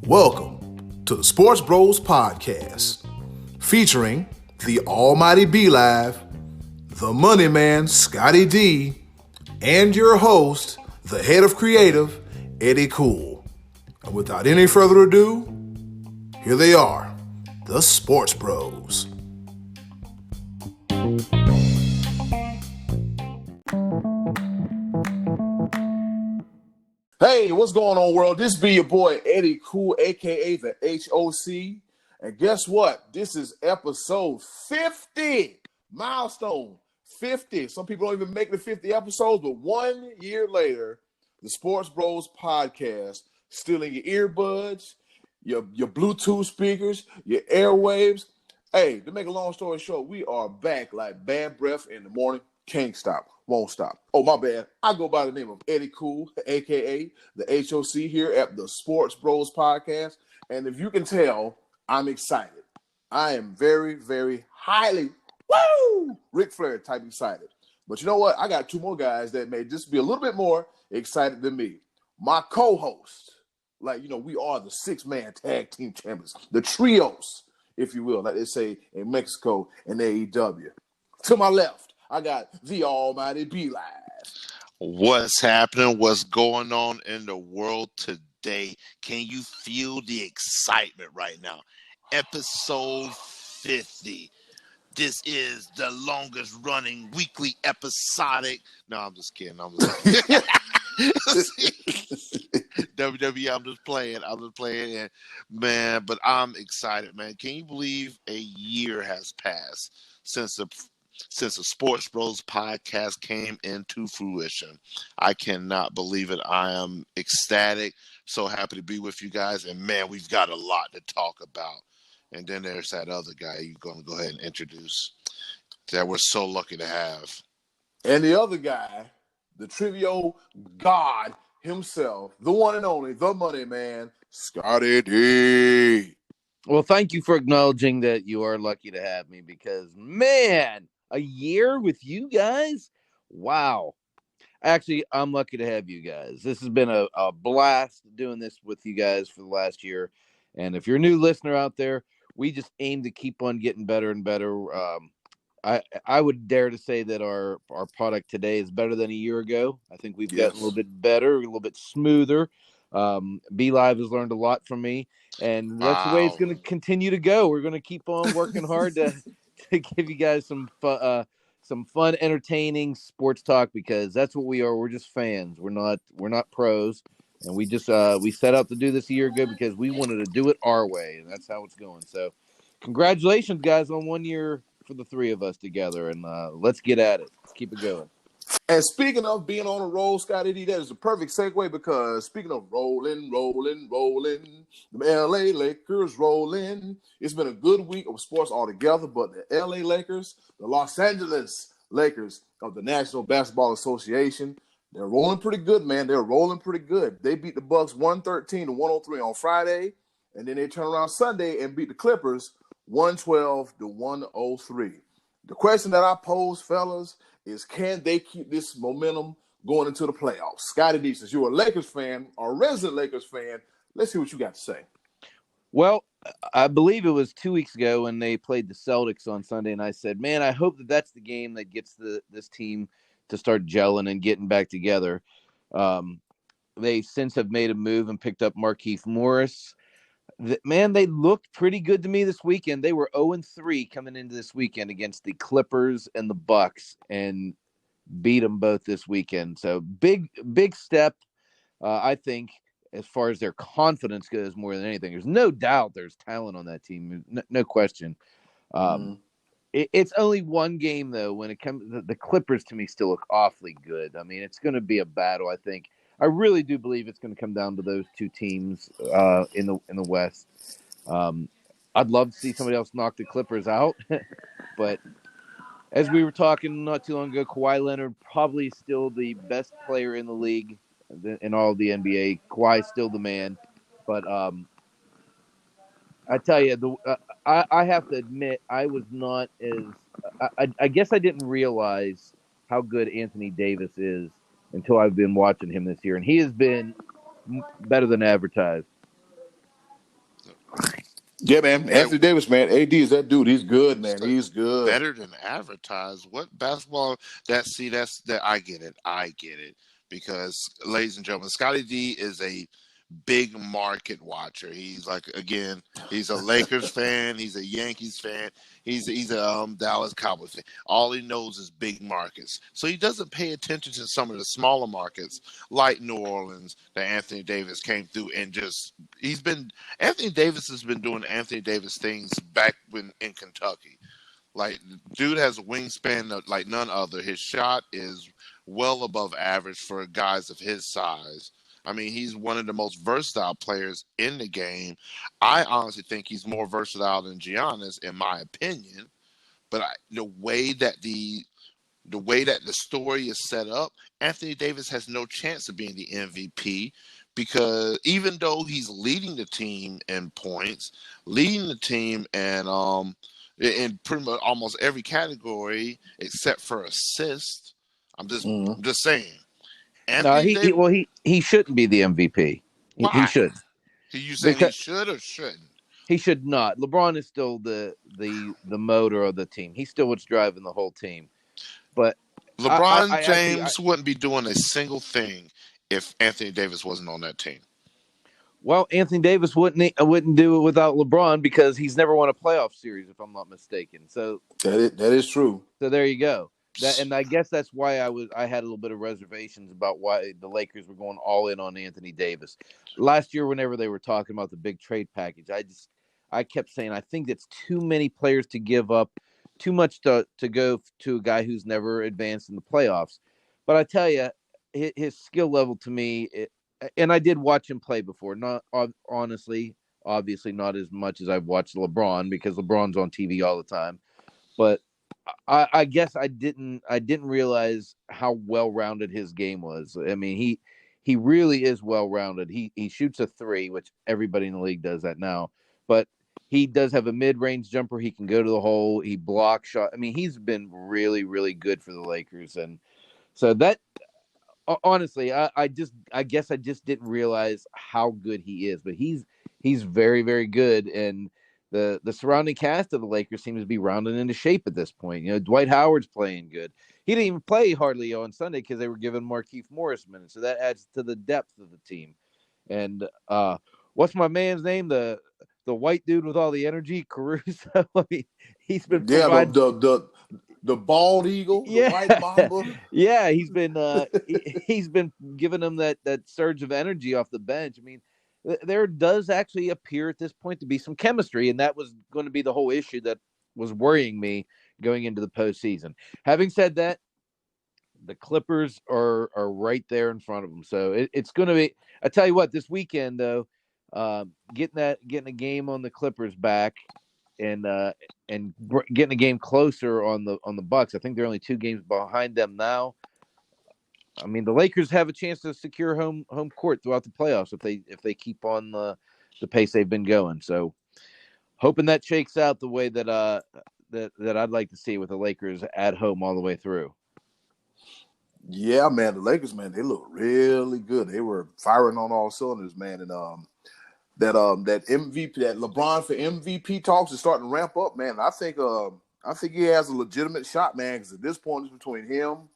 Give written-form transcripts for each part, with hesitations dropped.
Welcome to the SportsBros Podcast, featuring the almighty B-Live, the money man, Scottie D, and your host, the head of creative, Eddy Kool. And without any further ado, here they are, the SportsBros. Hey, what's going on, world? This be your boy, Eddy Kool, a.k.a. the HOC. And guess what? This is episode 50. Milestone 50. Some people don't even make the 50 episodes, but 1 year later, the SportsBros Podcast, still in your earbuds, your Bluetooth speakers, your airwaves. Hey, to make a long story short, we are back like bad breath in the morning. Can't stop. Won't stop. Oh, my bad. I go by the name of Eddy Kool, a.k.a. the HOC here at the SportsBros Podcast. And if you can tell, I'm excited. I am very, very highly, Ric Flair type excited. But you know what? I got two more guys that may just be a little bit more excited than me. My co-host, we are the six-man tag team champions, the trios, if you will, like they say in Mexico and AEW. To my left, I got the almighty B-Live. What's happening? What's going on in the world today? Can you feel the excitement right now? Episode 50. This is the longest running weekly episodic. No, I'm just kidding. WWE, I'm just playing. And man, but I'm excited, man. Can you believe a year has passed since the SportsBros Podcast came into fruition? I cannot believe it. I am ecstatic. So happy to be with you guys. And man, we've got a lot to talk about. And then there's that other guy you're going to go ahead and introduce that we're so lucky to have. And the other guy, the trivia god himself, the one and only, the money man, Scottie D. Well, thank you for acknowledging that you are lucky to have me because, man, a year with you guys? Wow. Actually, I'm lucky to have you guys. This has been a blast doing this with you guys for the last year. And if you're a new listener out there, we just aim to keep on getting better and better. I would dare to say that our product today is better than a year ago. I think we've gotten a little bit better, a little bit smoother. B-Live has learned a lot from me, and that's the way it's going to continue to go. We're going to keep on working hard to give you guys some fun, entertaining sports talk, because that's what we are. We're just fans. We're not pros. And we just we set out to do this a year ago because we wanted to do it our way, and that's how it's going. So, congratulations, guys, on 1 year for the three of us together, and let's get at it. Let's keep it going. And speaking of being on a roll, Scottie D, that is a perfect segue, because speaking of rolling, the LA Lakers rolling. It's been a good week of sports altogether, but the LA Lakers, the Los Angeles Lakers of the National Basketball Association, they're rolling pretty good, man. They're rolling pretty good. They beat the Bucks 113-103 on Friday, and then they turn around Sunday and beat the Clippers 112-103. The question that I pose, fellas, is can they keep this momentum going into the playoffs? Scottie D, since you're a Lakers fan, or a resident Lakers fan, let's see what you got to say. Well, I believe it was 2 weeks ago when they played the Celtics on Sunday, and I said, man, I hope that that's the game that gets this team to start gelling and getting back together. They since have made a move and picked up Markieff Morris. Man, they looked pretty good to me this weekend. They were 0-3 coming into this weekend against the Clippers and the Bucks, and beat them both this weekend. So big step, I think, as far as their confidence goes, more than anything. There's no doubt there's talent on that team, no question. It's only one game, though. When it comes, the Clippers to me still look awfully good. I mean, it's going to be a battle, I think. I really do believe it's going to come down to those two teams in the West. I'd love to see somebody else knock the Clippers out, but as we were talking not too long ago, Kawhi Leonard probably still the best player in the league in all of the NBA. Kawhi's still the man, but I tell you, I have to admit, I was not as I guess I didn't realize how good Anthony Davis is until I've been watching him this year, and he has been better than advertised. Yeah, man. Anthony Davis, man. AD is that dude. He's good, man. He's good. Better than advertised. What basketball? That's that. I get it. Because, ladies and gentlemen, Scottie D is a big market watcher. He's he's a Lakers fan. He's a Yankees fan. He's a Dallas Cowboys fan. All he knows is big markets. So he doesn't pay attention to some of the smaller markets like New Orleans that Anthony Davis came through and Anthony Davis has been doing Anthony Davis things back when in Kentucky. Like, dude has a wingspan like none other. His shot is well above average for guys of his size. I mean, he's one of the most versatile players in the game. I honestly think he's more versatile than Giannis, in my opinion. But the way that the story is set up, Anthony Davis has no chance of being the MVP because even though he's leading the team in points, leading the team in pretty much almost every category except for assists, I'm just saying. He shouldn't be the MVP. He should. You saying he should or shouldn't? He should not. LeBron is still the motor of the team. He's still what's driving the whole team. But LeBron James wouldn't be doing a single thing if Anthony Davis wasn't on that team. Well, Anthony Davis wouldn't do it without LeBron because he's never won a playoff series, if I'm not mistaken. So that is true. So there you go. And I guess that's why I had a little bit of reservations about why the Lakers were going all in on Anthony Davis. Last year, whenever they were talking about the big trade package, I kept saying I think it's too many players to give up, too much to go to a guy who's never advanced in the playoffs. But I tell you, his skill level to me, and I did watch him play before. Not honestly, obviously not as much as I've watched LeBron because LeBron's on TV all the time, but I guess I didn't realize how well-rounded his game was. I mean, he really is well-rounded. He shoots a three, which everybody in the league does that now, but he does have a mid-range jumper. He can go to the hole. He blocks shot. I mean, he's been really, really good for the Lakers, and so that honestly, I guess I just didn't realize how good he is, but he's very, very good, and the surrounding cast of the Lakers seems to be rounding into shape at this point. You know, Dwight Howard's playing good. He didn't even play hardly on Sunday because they were giving Markieff Morris minutes, so that adds to the depth of the team. And what's my man's name? The white dude with all the energy, Caruso. I mean, he's been the bald eagle, the white mamba. Yeah, he's been giving them that surge of energy off the bench. I mean, there does actually appear at this point to be some chemistry, and that was going to be the whole issue that was worrying me going into the postseason. Having said that, the Clippers are right there in front of them, so it's going to be. I tell you what, this weekend though, getting a game on the Clippers back, and getting a game closer on the Bucks. I think they're only 2 games behind them now. I mean, the Lakers have a chance to secure home court throughout the playoffs if they keep on the pace they've been going. So, hoping that shakes out the way that I'd like to see with the Lakers at home all the way through. Yeah, man, the Lakers, man, they look really good. They were firing on all cylinders, man, and that MVP, that LeBron for MVP talks is starting to ramp up, man. I think he has a legitimate shot, man, because at this point it's between him,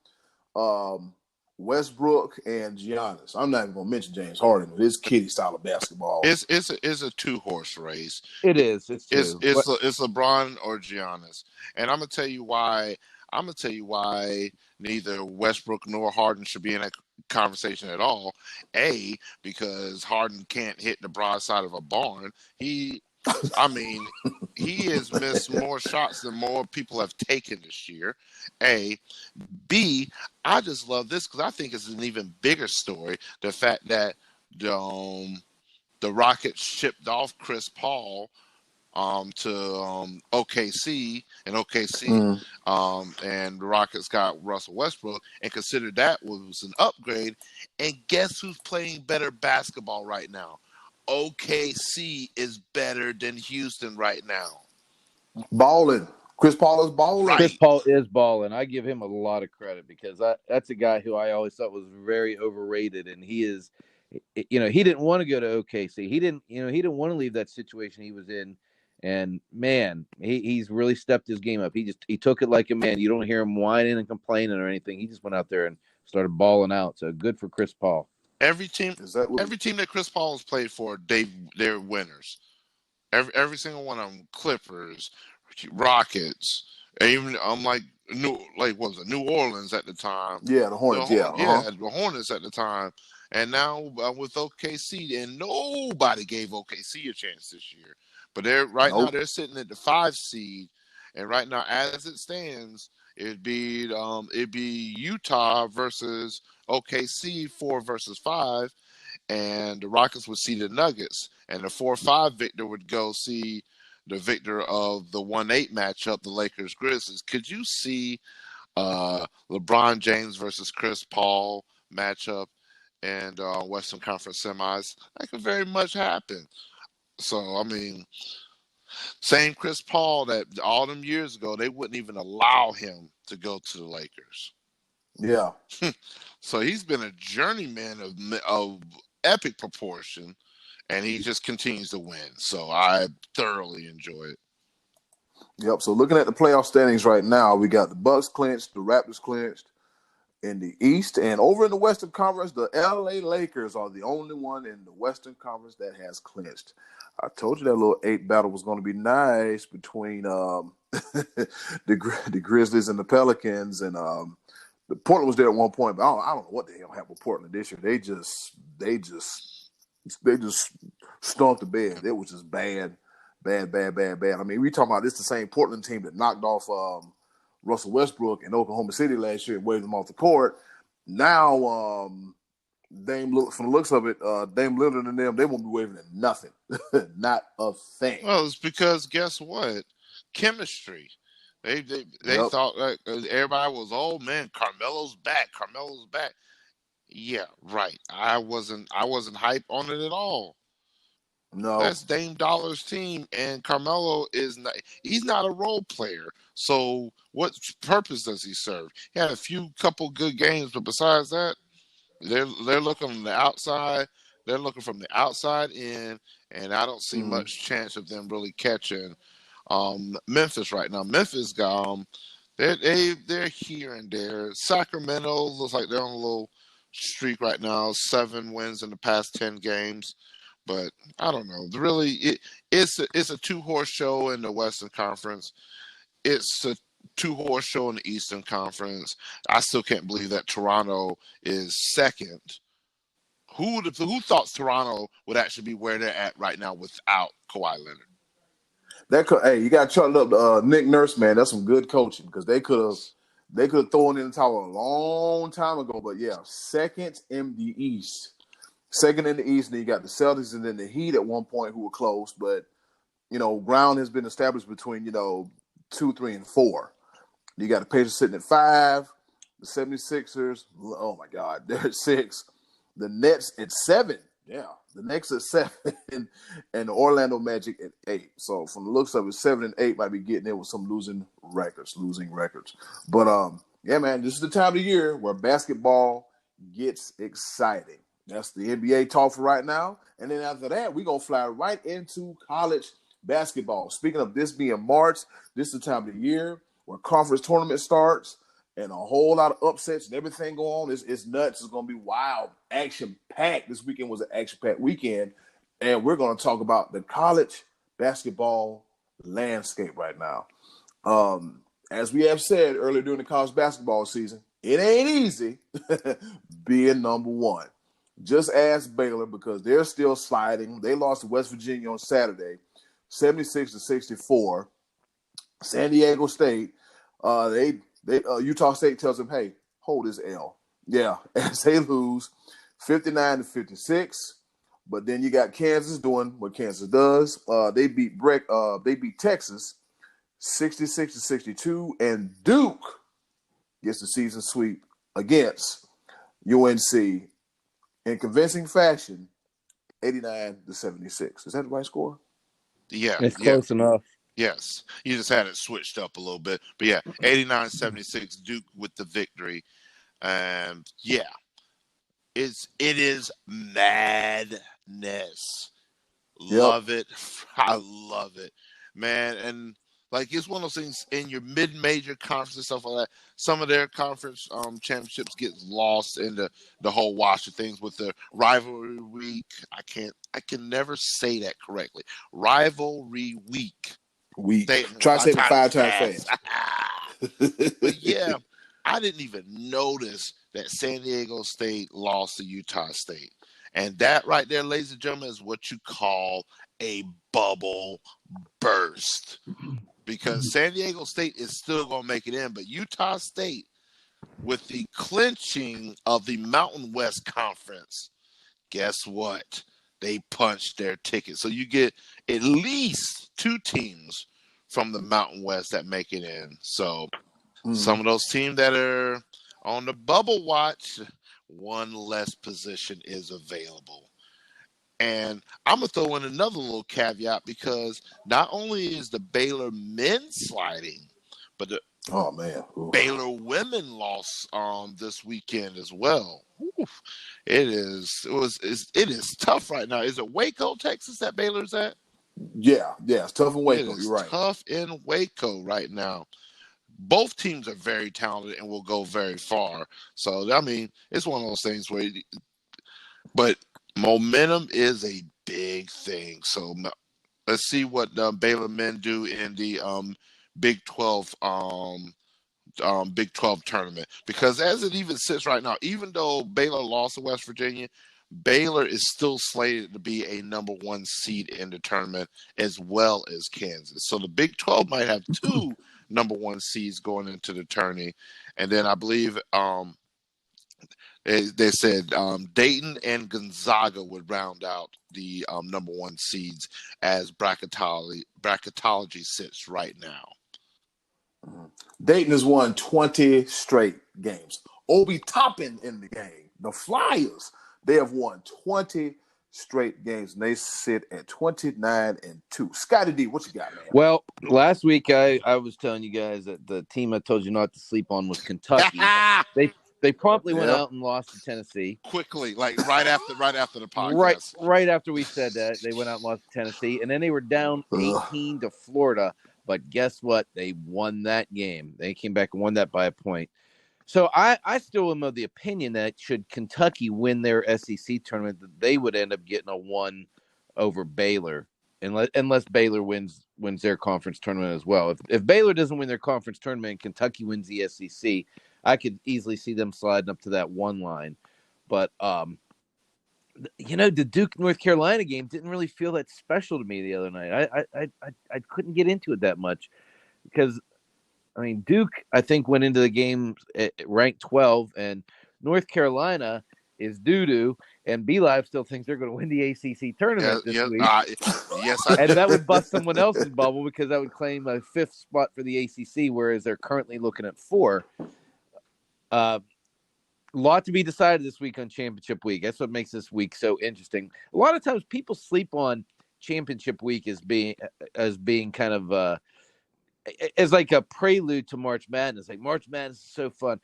Westbrook, and Giannis. I'm not even going to mention James Harden. It's kiddie style of basketball. It's a 2-horse race. It is. It's LeBron or Giannis, and I'm gonna tell you why. Neither Westbrook nor Harden should be in that conversation at all. A, because Harden can't hit the broadside of a barn. He has missed more shots than more people have taken this year. A. B, I just love this because I think it's an even bigger story. The fact that the Rockets shipped off Chris Paul to OKC, and and the Rockets got Russell Westbrook, and considered that was an upgrade. And guess who's playing better basketball right now? OKC is better than Houston right now. Balling. Chris Paul is balling. Right. Chris Paul is balling. I give him a lot of credit because that's a guy who I always thought was very overrated, and he is. He didn't want to go to OKC. He didn't want to leave that situation he was in. And man, he's really stepped his game up. He took it like a man. You don't hear him whining and complaining or anything. He just went out there and started balling out. So good for Chris Paul. Every team that Chris Paul has played for, they're winners. Every single one of them, Clippers, Rockets, and even New Orleans at the time. Yeah, the Hornets. The Hornets at the time. And now with OKC, and nobody gave OKC a chance this year. But now they're sitting at the 5 seed, and right now, as it stands, it'd be Utah versus OKC 4 versus 5, and the Rockets would see the Nuggets, and the 4-5 victor would go see the victor of the 1-8 matchup, the Lakers Grizzlies. Could you see LeBron James versus Chris Paul matchup and Western Conference semis? That could very much happen. So, I mean, same Chris Paul that all them years ago, they wouldn't even allow him to go to the Lakers. Yeah. So he's been a journeyman of epic proportion, and he just continues to win. So I thoroughly enjoy it. Yep. So looking at the playoff standings right now, we got the Bucks clinched, the Raptors clinched in the East, and over in the Western Conference, the LA Lakers are the only one in the Western Conference that has clinched. I told you that little 8 battle was going to be nice between the Grizzlies and the Pelicans, and the Portland was there at one point, but I don't know what the hell happened with Portland this year. They just stunk the bed. It was just bad. I mean, we talking about this the same Portland team that knocked off Russell Westbrook in Oklahoma City last year and waved him off the court. Now, from the looks of it, Dame Lillard and them, they won't be waving at nothing. Not a thing. Well, it's because guess what? Chemistry. They thought like everybody was, oh man, Carmelo's back. Yeah, right. I wasn't hyped on it at all. No, that's Dame Dollar's team, and Carmelo he's not a role player. So what purpose does he serve? He had a couple good games, but besides that, they're looking from the outside. They're looking from the outside in, and I don't see much chance of them really catching Memphis right now. Memphis they're here and there. Sacramento looks like they're on a little streak right now, 7 wins in the past 10 games. But I don't know. Really, it's a 2-horse show in the Western Conference. It's a 2-horse show in the Eastern Conference. I still can't believe that Toronto is second. Who thought Toronto would actually be where they're at right now without Kawhi Leonard? Hey, you got to chalk up Nick Nurse, man. That's some good coaching because they could have thrown in the towel a long time ago. But yeah, second in the East. Second in the East, and then you got the Celtics and then the Heat at one point who were close, but ground has been established between 2, 3, and 4. You got the Pacers sitting at 5, the 76ers, oh my God, they're at 6, the Nets at 7, yeah, the Knicks at 7, and the Orlando Magic at 8. So from the looks of it, 7 and 8 might be getting in with some losing records. But yeah, man, this is the time of the year where basketball gets exciting. That's the NBA talk for right now. And then after that, we're going to fly right into college basketball. Speaking of this being March, this is the time of the year where conference tournament starts and a whole lot of upsets and everything going on. It's nuts. It's going to be wild, action-packed. This weekend was an action-packed weekend. And we're going to talk about the college basketball landscape right now. As we have said earlier during the college basketball season, it ain't easy being number one. Just ask Baylor because they're still sliding. They lost to West Virginia on Saturday, 76-64. San Diego State, Utah State tells them, hey, hold this L. Yeah, as they lose 59-56. But then you got Kansas doing what Kansas does. They beat Texas 66-62, and Duke gets the season sweep against UNC in convincing fashion, 89-76. Is that the right score? Yeah, it's close enough. Yes, you just had it switched up a little bit. But yeah, 89-76 Duke with the victory. And yeah, it is madness. Yep. Love it. I love it, man. And like it's one of those things in your mid-major conference and stuff like that. Some of their conference championships get lost in the whole wash of things with the rivalry week. I can never say that correctly. Rivalry week. Try to say it 5 times fast. fast. But yeah, I didn't even notice that San Diego State lost to Utah State. And that right there, ladies and gentlemen, is what you call a bubble burst. Because San Diego State is still going to make it in, but Utah State, with the clinching of the Mountain West Conference, guess what? They punched their ticket. So you get at least 2 teams from the Mountain West that make it in. So some of those teams that are on the bubble watch, one less position is available. And I'm going to throw in another little caveat because not only is the Baylor men sliding, but the Baylor women lost this weekend as well. Oof. It is tough right now. Is it Waco, Texas that Baylor's at? Yeah, it's tough in Waco. You're right. Tough in Waco right now. Both teams are very talented and will go very far. So, I mean, it's one of those things where but momentum is a big thing. So, let's see what the Baylor men do in the Big 12 Big 12 tournament. Because as it even sits right now, even though Baylor lost to West Virginia, Baylor is still slated to be a number 1 seed in the tournament as well as Kansas. So the Big 12 might have 2 number 1 seeds going into the tourney. And then I believe they said Dayton and Gonzaga would round out the number 1 seeds as bracketology sits right now. Dayton has won 20 straight games. Obi Toppin in the game. The Flyers, they have won 20 straight games, and they sit at 29-2. Scottie D, what you got, man? Well, last week I was telling you guys that the team I told you not to sleep on was Kentucky. They promptly went out and lost to Tennessee. Quickly, like right after the podcast. Right after we said that, they went out and lost to Tennessee, and then they were down 18 to Florida. But guess what? They won that game. They came back and won that by a point. So I still am of the opinion that should Kentucky win their SEC tournament, that they would end up getting a 1 over Baylor, unless Baylor wins their conference tournament as well. If Baylor doesn't win their conference tournament and Kentucky wins the SEC, I could easily see them sliding up to that 1 line. But the Duke North Carolina game didn't really feel that special to me the other night. I couldn't get into it that much because, I mean, Duke, I think, went into the game ranked 12, and North Carolina is doo-doo, and B-Live still thinks they're going to win the ACC tournament this week. Yes, and that would bust someone else's bubble because that would claim a 5th spot for the ACC, whereas they're currently looking at 4. A lot to be decided this week on championship week. That's what makes this week so interesting. A lot of times people sleep on championship week as being kind of as like a prelude to March Madness. Like March Madness is so fun.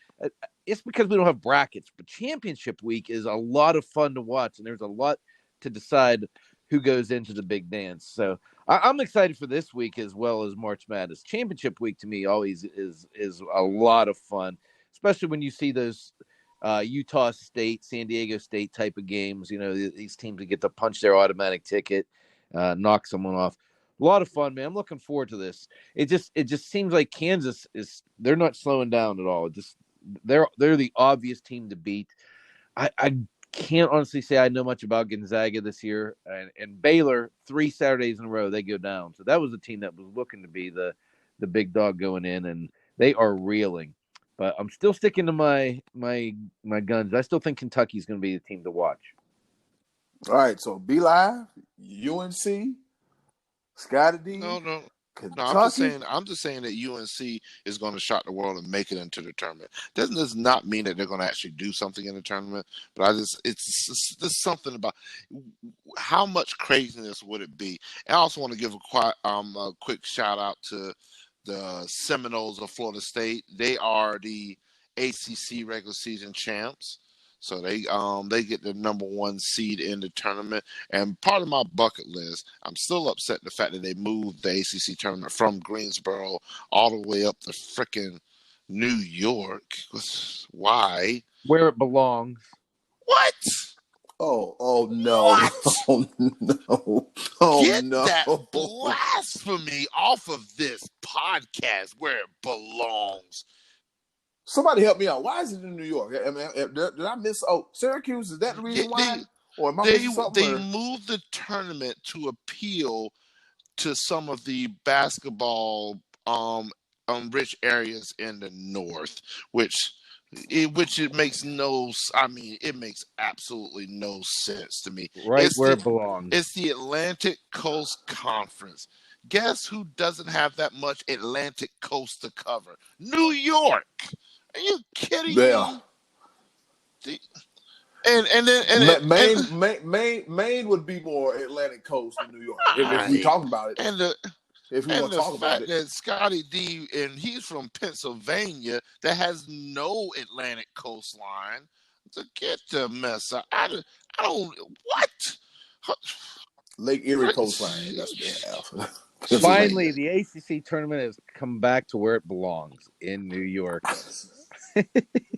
It's because we don't have brackets, but championship week is a lot of fun to watch, and there's a lot to decide who goes into the big dance. So I'm excited for this week as well as March Madness. Championship week to me always is a lot of fun, especially when you see those Utah State, San Diego State type of games. You know, these teams that get to punch their automatic ticket, knock someone off. A lot of fun, man. I'm looking forward to this. It just seems like Kansas they're not slowing down at all. They're the obvious team to beat. I can't honestly say I know much about Gonzaga this year, and Baylor 3 Saturdays in a row they go down. So that was a team that was looking to be the big dog going in, and they are reeling. But I'm still sticking to my guns. I still think Kentucky's going to be the team to watch. All right, so B-Live, UNC, Scottie D. No. No, Kentucky. I'm just saying that UNC is going to shock the world and make it into the tournament. Does not mean that they're going to actually do something in the tournament, but it's just something about how much craziness would it be. And I also want to give a quick shout out to the Seminoles of Florida State. They are the ACC regular season champs. So they get the number 1 seed in the tournament. And part of my bucket list, I'm still upset the fact that they moved the ACC tournament from Greensboro all the way up to frickin' New York. Why? Where it belongs. What? Oh no! What? Oh no! Oh Get no! that blasphemy off of this podcast where it belongs. Somebody help me out. Why is it in New York? I mean, did I miss? Oh, Syracuse. Is that the reason why? Or am I missing something? They moved the tournament to appeal to some of the basketball rich areas in the north, which it makes it makes absolutely no sense to me. Right where it belongs. It's the Atlantic Coast Conference. Guess who doesn't have that much Atlantic Coast to cover? New York. Are you kidding me? Maine would be more Atlantic Coast than New York if we talk about it. If we want to talk about it, that Scottie D, and he's from Pennsylvania, that has no Atlantic coastline. So get the mess out. I don't. What? Lake Erie coastline. That's what they have. Finally, the ACC tournament has come back to where it belongs in New York.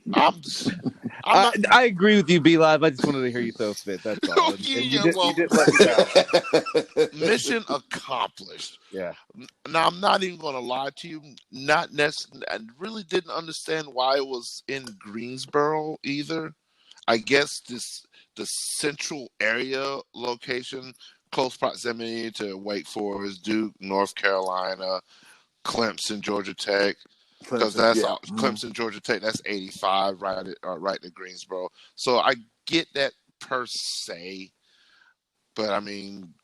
I agree with you, B Live. I just wanted to hear you throw fit. That's all. You didn't let me down. Mission accomplished. Yeah. Now I'm not even going to lie to you. Not necessarily. I really didn't understand why it was in Greensboro either. I guess the central area location, close proximity to Wake Forest, Duke, North Carolina, Clemson, Georgia Tech. Because Clemson, Georgia Tech, that's 85 right to Greensboro. So I get that per se, but I mean,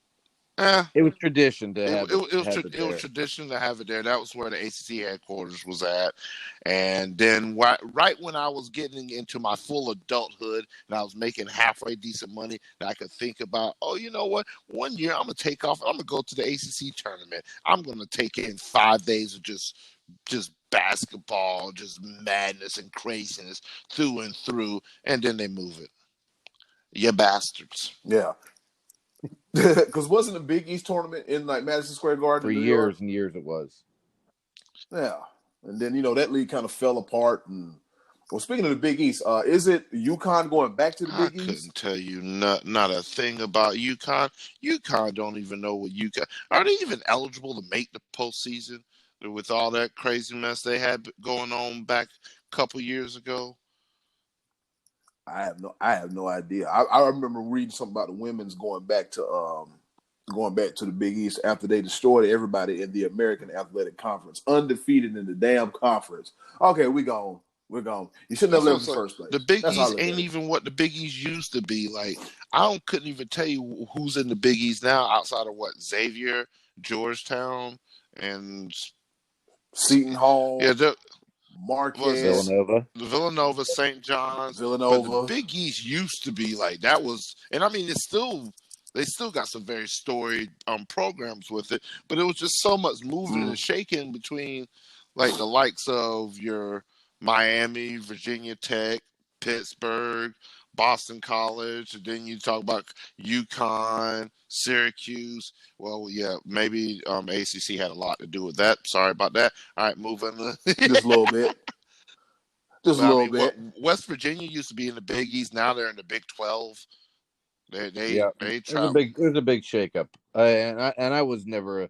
it was tradition to have it was tradition to have it there. That was where the ACC headquarters was at. And then right when I was getting into my full adulthood and I was making halfway decent money, that I could think about, oh, you know what? One year I'm gonna take off. I'm gonna go to the ACC tournament. I'm gonna take in 5 days of just basketball, just madness and craziness through and through, and then they move it. You bastards. Yeah. Because wasn't the Big East tournament in like Madison Square Garden for years and years? It was. Yeah, and then that league kind of fell apart. And well, speaking of the Big East, is it UConn going back to the Big East? I couldn't tell you not a thing about UConn. UConn don't even know what UConn are. They even eligible to make the postseason with all that crazy mess they had going on back a couple years ago? I have no idea. I remember reading something about the women's going back to the Big East after they destroyed everybody in the American Athletic Conference, undefeated in the damn conference. Okay, we're gone. You shouldn't have left in the first place. The Big East ain't even what the Big East used to be. Like couldn't even tell you who's in the Big East now outside of Xavier, Georgetown, and Seton Hall. Yeah, Marquez, Villanova, St. John's. But the Big East used to be like that was, and I mean they still got some very storied programs with it, but it was just so much moving and shaking between like the likes of your Miami, Virginia Tech, Pittsburgh, Boston College, and then you talk about UConn, Syracuse. Well, yeah, maybe ACC had a lot to do with that. Sorry about that. All right, moving. Just a little bit. West Virginia used to be in the Big East. Now they're in the Big 12. They it was a big shakeup, and I was never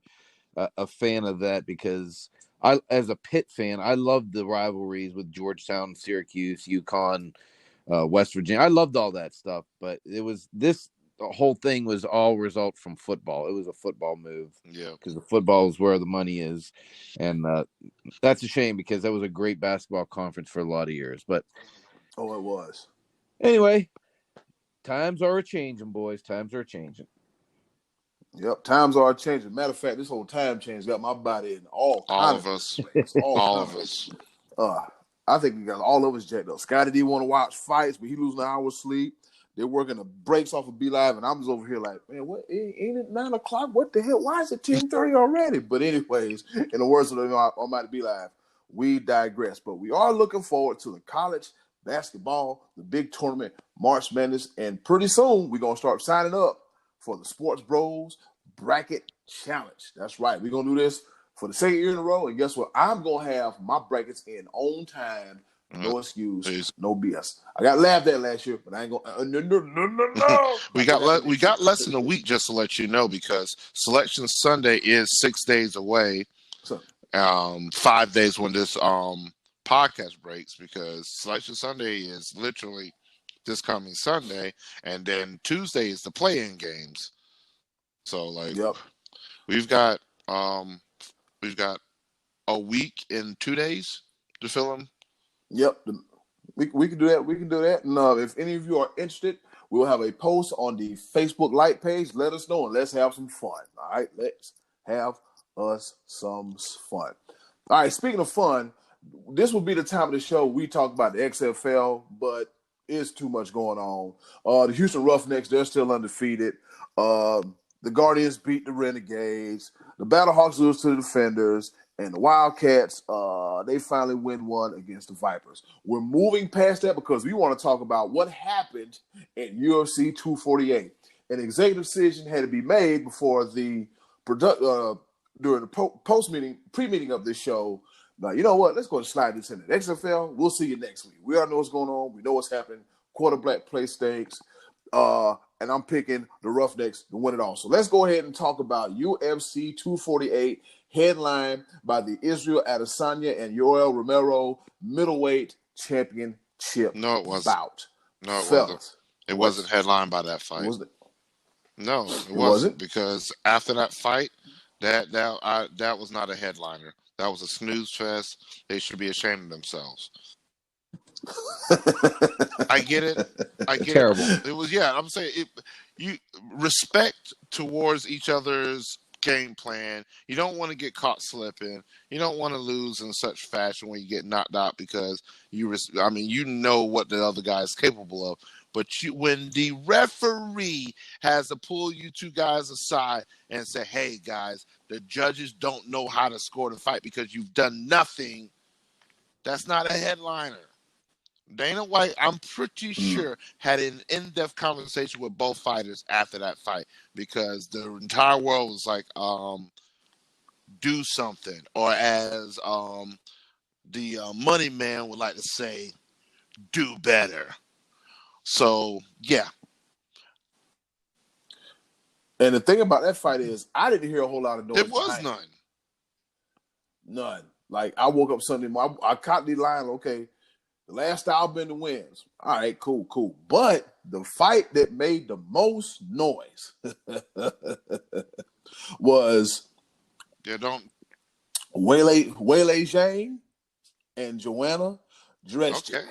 a fan of that because as a Pitt fan, I loved the rivalries with Georgetown, Syracuse, UConn, West Virginia. I loved all that stuff, but the whole thing was all result from football. It was a football move. Yeah. Because the football is where the money is. And that's a shame because that was a great basketball conference for a lot of years. But it was. Anyway, times are changing, boys. Times are changing. Yep, times are changing. Matter of fact, this whole time change got my body in all All kinds of of us. ways. All of us. I think we got all of us jacked up. Scottie D want to watch fights, but he losing an hour's sleep. They're working the breaks off of Be Live, and I'm just over here like, man, what? Ain't it 9 o'clock? What the hell? Why is it 10:30 already? But anyways, in the words of the Almighty Be Live, we digress. But we are looking forward to the college basketball, the big tournament, March Madness, and pretty soon we're gonna start signing up for the Sports Bros Bracket Challenge. That's right. We're gonna do this for the second year in a row, and guess what? I'm gonna have my brackets in on time. No excuse, no BS. I got laughed at last year, but I ain't gonna. No. we got less than a week, just to let you know, because Selection Sunday is 6 days away. So, 5 days when this podcast breaks, because Selection Sunday is literally this coming Sunday, and then Tuesday is the play-in games. So like, yep. we've got a week and 2 days to fill them. Yep, we can do that. We can do that. And if any of you are interested, we'll have a post on the Facebook like page. Let us know and let's have some fun. All right, let's have us some fun. All right, speaking of fun, this will be the time of the show we talk about the XFL, but it's too much going on. The Houston Roughnecks, they're still undefeated. The Guardians beat the Renegades. The Battlehawks lose to the Defenders. And the Wildcats, they finally win one against the Vipers. We're moving past that because we want to talk about what happened in UFC 248. An executive decision had to be made before the during the pre-meeting of this show. Now, you know what? Let's go and slide this in. The XFL, we'll see you next week. We already know what's going on. We know what's happening. Quarterback play stakes. And I'm picking the Roughnecks to win it all. So let's go ahead and talk about UFC 248, headlined by the Israel Adesanya and Yoel Romero middleweight championship No, it wasn't. bout. No, it Fellas, wasn't. It wasn't headlined by that fight. No, it wasn't, because after that fight, that was not a headliner. That was a snooze fest. They should be ashamed of themselves. I get it. Terrible. It was, yeah. I'm saying you respect towards each other's game plan. You don't want to get caught slipping. You don't want to lose in such fashion when you get knocked out, because you know what the other guy is capable of. But when the referee has to pull you two guys aside and say, "Hey guys, the judges don't know how to score the fight because you've done nothing," that's not a headliner. Dana White, I'm pretty sure, had an in-depth conversation with both fighters after that fight, because the entire world was like, do something. Or as the money man would like to say, do better. So, yeah. And the thing about that fight is, I didn't hear a whole lot of noise. It was none. None. Like, I woke up Sunday morning, I caught the line, okay, the last style bender wins. All right, cool. But the fight that made the most noise was Weili Zhang and Joanna Dreszczyk. Okay.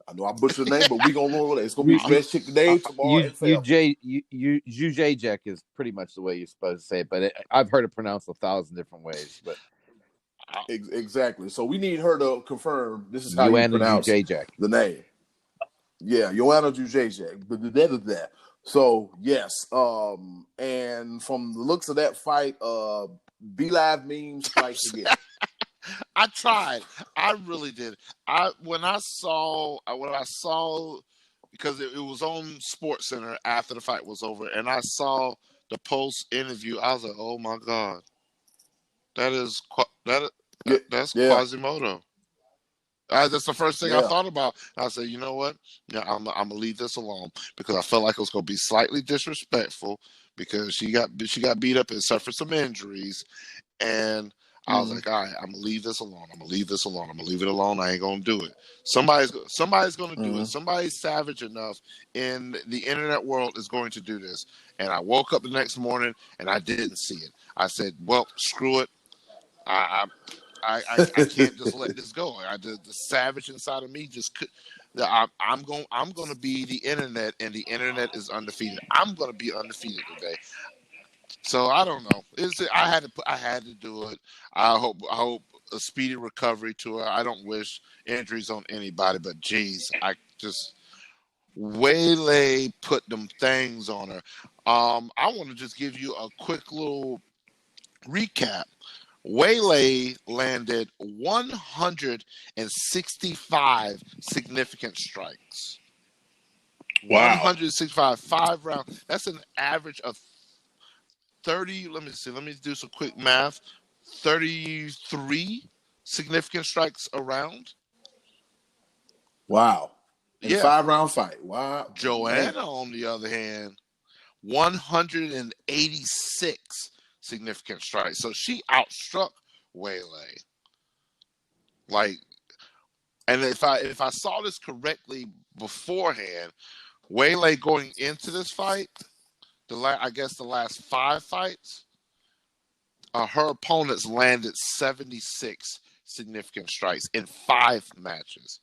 I know I butchered the name, but we gonna roll it. It's gonna be Dreszczyk today, tomorrow. Jujajek is pretty much the way you're supposed to say it, but I've heard it pronounced 1,000 different ways. But exactly. So we need her to confirm this is how Joanna you pronounce the name. Yeah, Joanna Jujajek. So yes, and from the looks of that fight, Be Live memes spiked again. I tried. I really did. When I saw because it was on Sports Center after the fight was over, and I saw the post interview, I was like, "Oh my god, that's Quasimodo." That's the first thing I thought about. I said, "You know what? Yeah, I'm gonna leave this alone," because I felt like it was gonna be slightly disrespectful, because she got beat up and suffered some injuries, and I was like, all right, I'm gonna leave this alone. I'm gonna leave it alone. I ain't gonna do it. Somebody's gonna do it. Somebody savage enough in the internet world is going to do this. And I woke up the next morning and I didn't see it. I said, well, screw it. I can't just let this go. The savage inside of me just could. I'm going to be the internet, and the internet is undefeated. I'm going to be undefeated today. So I don't know. I had to do it. I hope a speedy recovery to her. I don't wish injuries on anybody, but geez, I just Waylay put them things on her. I want to just give you a quick little recap. Waylay landed 165 significant strikes. Wow. 165, 5 rounds. That's an average of 30. Let me see. Let me do some quick math. 33 significant strikes around. Wow. In Yeah. 5-round fight. Wow. Joanna, Man. on the other hand, 186 significant strikes. So she outstruck Waylay. Like, and if I saw this correctly beforehand, Waylay going into this fight, I guess the last 5 fights, her opponents landed 76 significant strikes in 5 matches.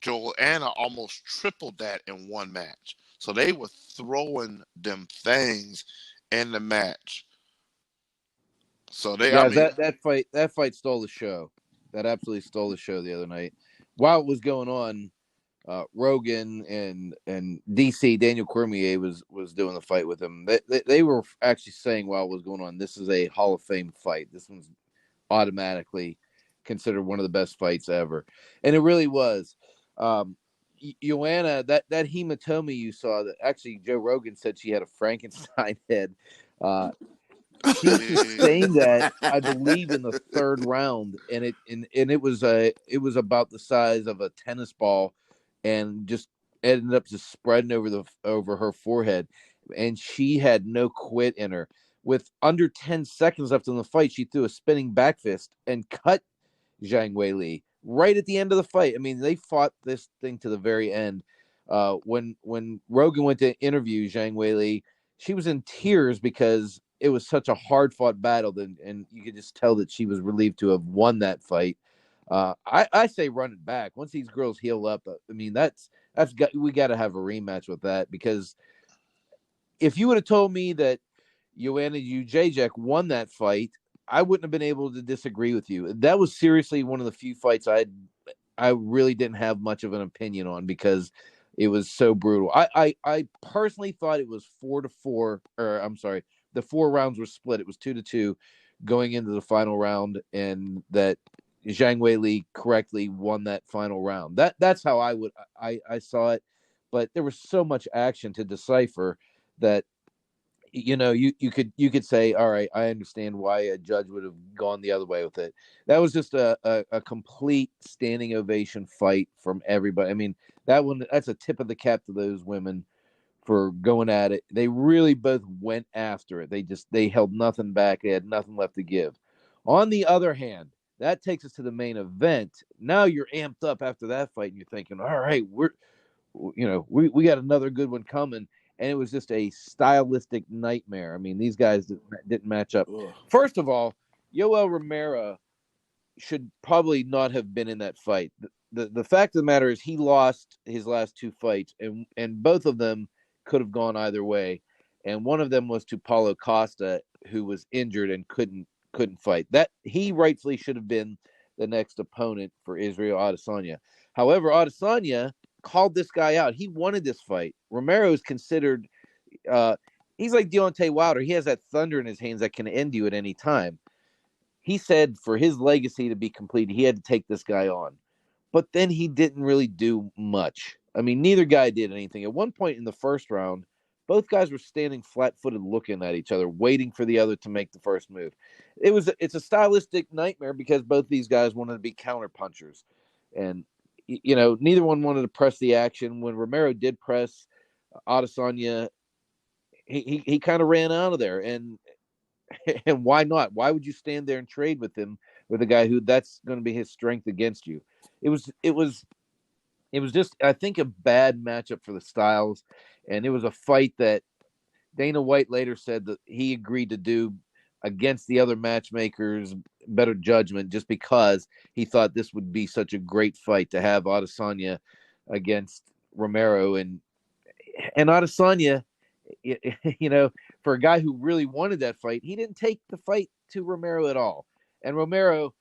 Joanna almost tripled that in 1 match. So they were throwing them things in the match. So Guys, that fight stole the show. That absolutely stole the show the other night. While it was going on, Rogan and DC Daniel Cormier was doing the fight with him. They were actually saying while it was going on, this is a Hall of Fame fight. This one's automatically considered one of the best fights ever, and it really was. Joanna, that hematoma you saw, that actually Joe Rogan said she had a Frankenstein head. She sustained that, I believe, in the 3rd round, and it was about the size of a tennis ball, and just ended up just spreading over her forehead, and she had no quit in her. With under 10 seconds left in the fight, she threw a spinning back fist and cut Zhang Weili right at the end of the fight. I mean, they fought this thing to the very end. When Rogan went to interview Zhang Weili, she was in tears because it was such a hard-fought battle, and you could just tell that she was relieved to have won that fight. I say run it back. Once these girls heal up, I mean, we got to have a rematch with that, because if you would have told me that Joanna Jędrzejczyk won that fight, I wouldn't have been able to disagree with you. That was seriously one of the few fights I really didn't have much of an opinion on, because it was so brutal. I personally thought it was 4-4, or I'm sorry, the 4 rounds were split. It was 2-2 going into the final round, and that Zhang Weili correctly won that final round. That's how I saw it. But there was so much action to decipher that, you could say, all right, I understand why a judge would have gone the other way with it. That was just a complete standing ovation fight from everybody. I mean, that's a tip of the cap to those women for going at it. They really both went after it. They held nothing back. They had nothing left to give. On the other hand, that takes us to the main event. Now you're amped up after that fight, and you're thinking, all right, we got another good one coming. And it was just a stylistic nightmare. I mean, these guys didn't match up. Ugh. First of all, Yoel Romero should probably not have been in that fight. The fact of the matter is, he lost his last 2 fights, and both of them could have gone either way. And one of them was to Paulo Costa, who was injured and couldn't fight. That he rightfully should have been the next opponent for Israel Adesanya. However, Adesanya called this guy out. He wanted this fight. Romero is considered, he's like Deontay Wilder. He has that thunder in his hands that can end you at any time. He said for his legacy to be complete, he had to take this guy on. But then he didn't really do much. I mean, neither guy did anything. At one point in the first round, both guys were standing flat-footed looking at each other, waiting for the other to make the first move. It's a stylistic nightmare, because both these guys wanted to be counter punchers. And neither one wanted to press the action. When Romero did press Adesanya, he kind of ran out of there. And why not? Why would you stand there and trade with him, with a guy who that's going to be his strength against you? It was just, I think, a bad matchup for the styles. And it was a fight that Dana White later said that he agreed to do against the other matchmakers' better judgment, just because he thought this would be such a great fight to have Adesanya against Romero. And Adesanya, for a guy who really wanted that fight, he didn't take the fight to Romero at all. And Romero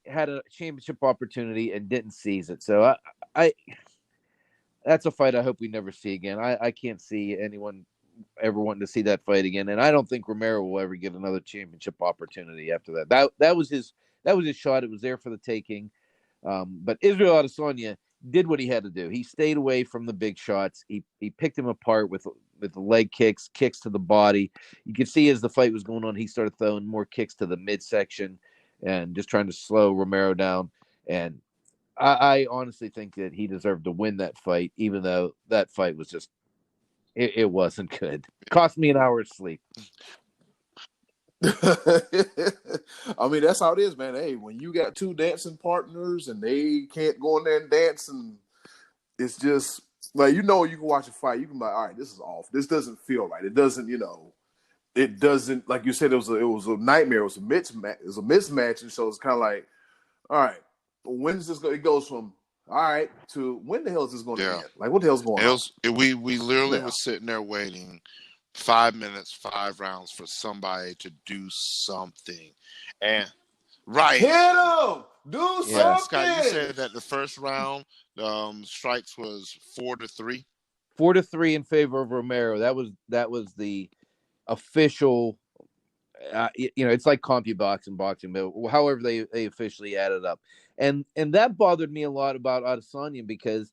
had a championship opportunity and didn't seize it. So I that's a fight I hope we never see again. I can't see anyone ever wanting to see that fight again, and I don't think Romero will ever get another championship opportunity after that. That was his shot. It was there for the taking. But Israel Adesanya did what he had to do. He stayed away from the big shots. He picked him apart with the leg kicks to the body. You could see as the fight was going on, he started throwing more kicks to the midsection and just trying to slow Romero down. And I honestly think that he deserved to win that fight, even though that fight was just it wasn't good. Cost me an hour of sleep. I mean, that's how it is, man. Hey, when you got two dancing partners and they can't go in there and dance, and it's just like, you can watch a fight, you can be like, all right, this is off. This doesn't feel right. It doesn't, it doesn't, like you said, it was a nightmare. It was a mismatch, and so it's kind of like, all right, when is this going? It goes from all right to when the hell is this going to end? Like, what the hell's going on? We literally was sitting there waiting 5 minutes, 5 rounds for somebody to do something. And right. Hit him! Do something! Scott, you said that the first round strikes was 4-3. 4-3 in favor of Romero. That was the official it's like CompuBox and boxing, but however they officially added up. And that bothered me a lot about Adesanya, because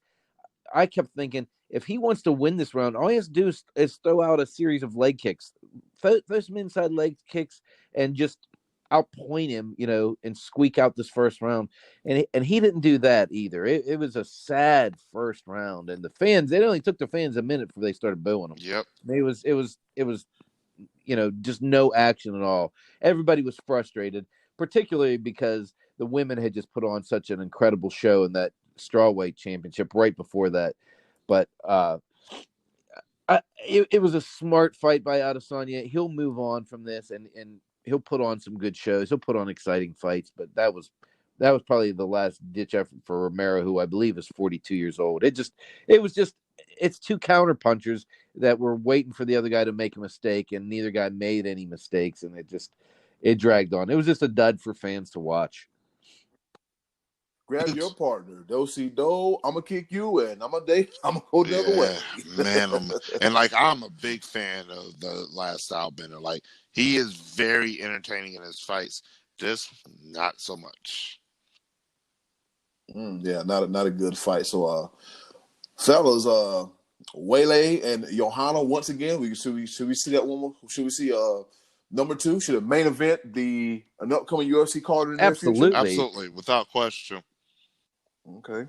I kept thinking, if he wants to win this round, all he has to do is throw out a series of leg kicks, throw some inside leg kicks, and just outpoint him, and squeak out this first round. And he didn't do that either. It was a sad first round, and the fans, it only took the fans a minute before they started booing him. Yep. It was just no action at all. Everybody was frustrated, particularly because the women had just put on such an incredible show in that strawweight championship right before that. But it was a smart fight by Adesanya. He'll move on from this, and he'll put on some good shows. He'll put on exciting fights. But that was probably the last ditch effort for Romero, who I believe is 42 years old. It's two counter punchers that were waiting for the other guy to make a mistake, and neither guy made any mistakes, and it dragged on. It was just a dud for fans to watch. Grab your partner, do-si-do. I'm gonna kick you, and I'm gonna go the other way. Man, and like, I'm a big fan of the last style bender. Like, he is very entertaining in his fights. Just not so much. Not a good fight. So, fellas, Wele and Johanna once again. Should we see that one more? Should we see number 2? Should a main event an upcoming UFC card in the near future? Absolutely, without question. Okay.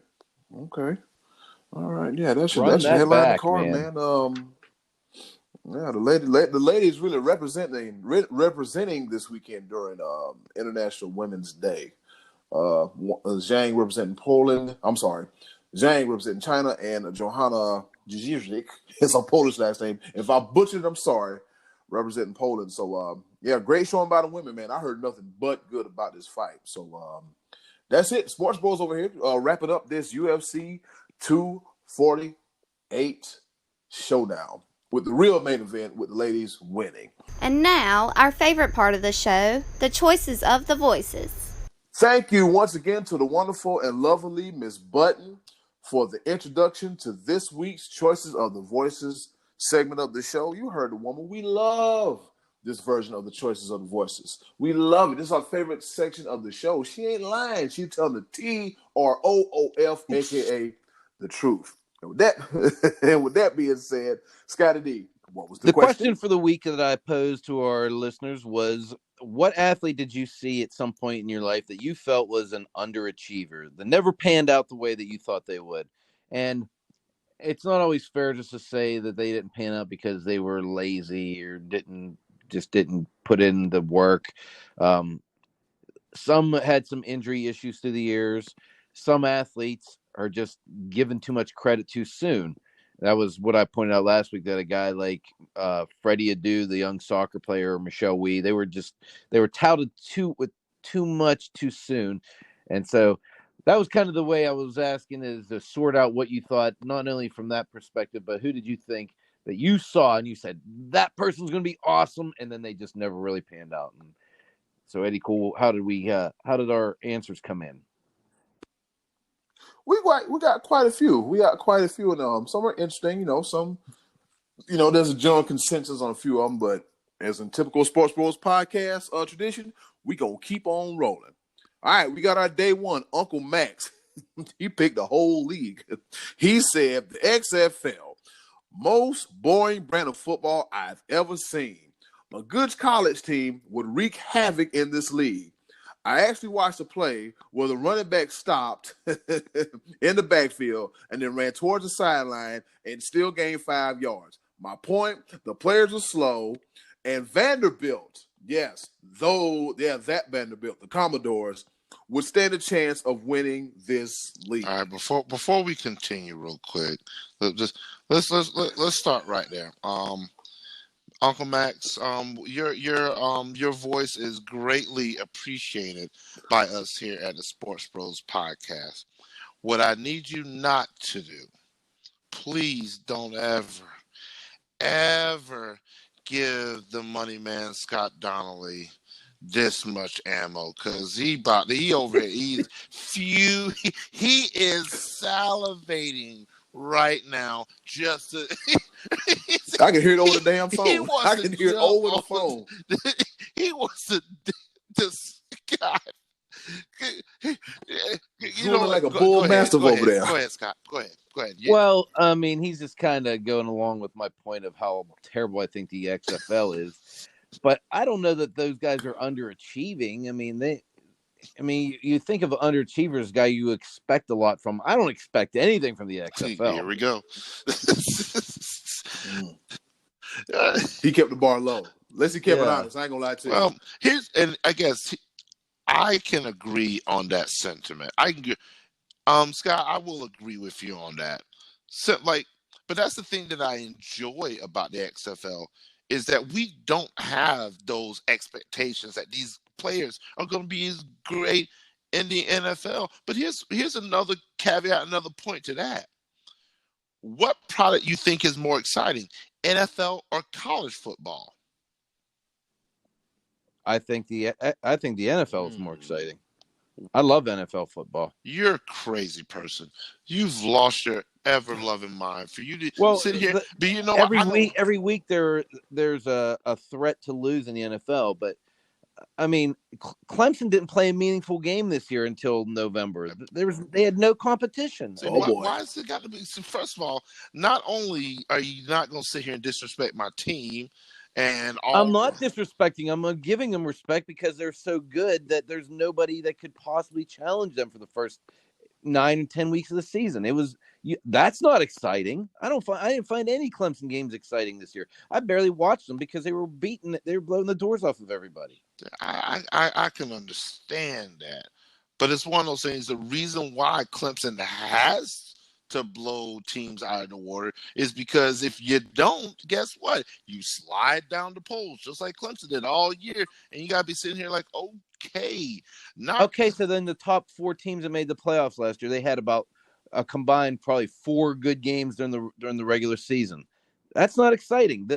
All right. Yeah, that should headline the card, man. The ladies really representing this weekend during International Women's Day. Zhang representing Poland. I'm sorry, Zhang representing China, and Johanna Jędrzejczyk is a Polish last name. If I butchered, I'm sorry. Representing Poland. So great showing by the women, man. I heard nothing but good about this fight. So that's it. Sports Bros over here, wrapping up this UFC 248 showdown with the real main event, with the ladies winning. And now, our favorite part of the show, the choices of the voices. Thank you once again to the wonderful and lovely Miss Button for the introduction to this week's Choices of the Voices segment of the show. You heard the woman. We love this version of the Choices of the Voices. We love it. This is our favorite section of the show. She ain't lying. She telling the TROOF, a.k.a. the truth. And with that being said, Scottie D, what was the question? The question for the week that I posed to our listeners was, what athlete did you see at some point in your life that you felt was an underachiever, that never panned out the way that you thought they would? And it's not always fair just to say that they didn't pan out because they were lazy or didn't put in the work. Some had some injury issues through the years. Some athletes are just given too much credit too soon. That was what I pointed out last week, that a guy like Freddie Adu, the young soccer player, or Michelle Wee, they were touted with too much too soon. And so that was kind of the way I was asking, is to sort out what you thought, not only from that perspective, but who did you think that you saw and you said that person's going to be awesome, and then they just never really panned out. And so, Eddie, Kool, how did our answers come in? We got quite a few. We got quite a few, and some are interesting. Some there's a general consensus on a few of them, but as in typical Sports Bros podcast tradition, we gonna keep on rolling. All right, we got our day one. Uncle Max, he picked the whole league. He said the XFL, most boring brand of football I've ever seen. A good college team would wreak havoc in this league. I actually watched a play where the running back stopped in the backfield and then ran towards the sideline and still gained 5 yards. My point, the players are slow, and Vanderbilt, yes, that Vanderbilt, the Commodores, would stand a chance of winning this league. All right, before we continue real quick, let's start right there. Uncle Max, your voice is greatly appreciated by us here at the Sports Bros Podcast. What I need you not to do, please don't ever give the money man Scott Donnelly this much ammo, because he over here, he is salivating right now just to I can hear it over the damn phone. I can hear it over the phone. He wants to Scott. Like a bull mastiff over there. Go ahead, Scott. Go ahead. Yeah. Well, I mean, he's just kind of going along with my point of how terrible I think the XFL is. But I don't know that those guys are underachieving. I mean, you think of an underachiever as a guy you expect a lot from. I don't expect anything from the XFL. Here we go. He kept the bar low. Unless he kept it honest. I ain't gonna lie to you. Well, I guess I can agree on that sentiment. Scott, I will agree with you on that. So, but that's the thing that I enjoy about the XFL is that we don't have those expectations that these players are going to be as great in the NFL. But here's another caveat, another point to that. What product you think is more exciting, NFL or college football? I think the NFL is more exciting. I love NFL football. You're a crazy person. You've lost your ever-loving mind. For you to sit here, but every week there's a threat to lose in the NFL. But I mean, Clemson didn't play a meaningful game this year until November. They had no competition. So why has it got to be? So first of all, not only are you not going to sit here and disrespect my team. I'm not disrespecting them. I'm giving them respect because they're so good that there's nobody that could possibly challenge them for the first 9 and 10 weeks of the season. That's not exciting. I didn't find any Clemson games exciting this year. I barely watched them because they were blowing the doors off of everybody. I can understand that, but it's one of those things. The reason why Clemson has to blow teams out of the water is because if you don't, guess what? You slide down the polls just like Clemson did all year, and you gotta be sitting here like, okay. So then the top 4 teams that made the playoffs last year, they had about a combined probably 4 good games during the regular season. That's not exciting.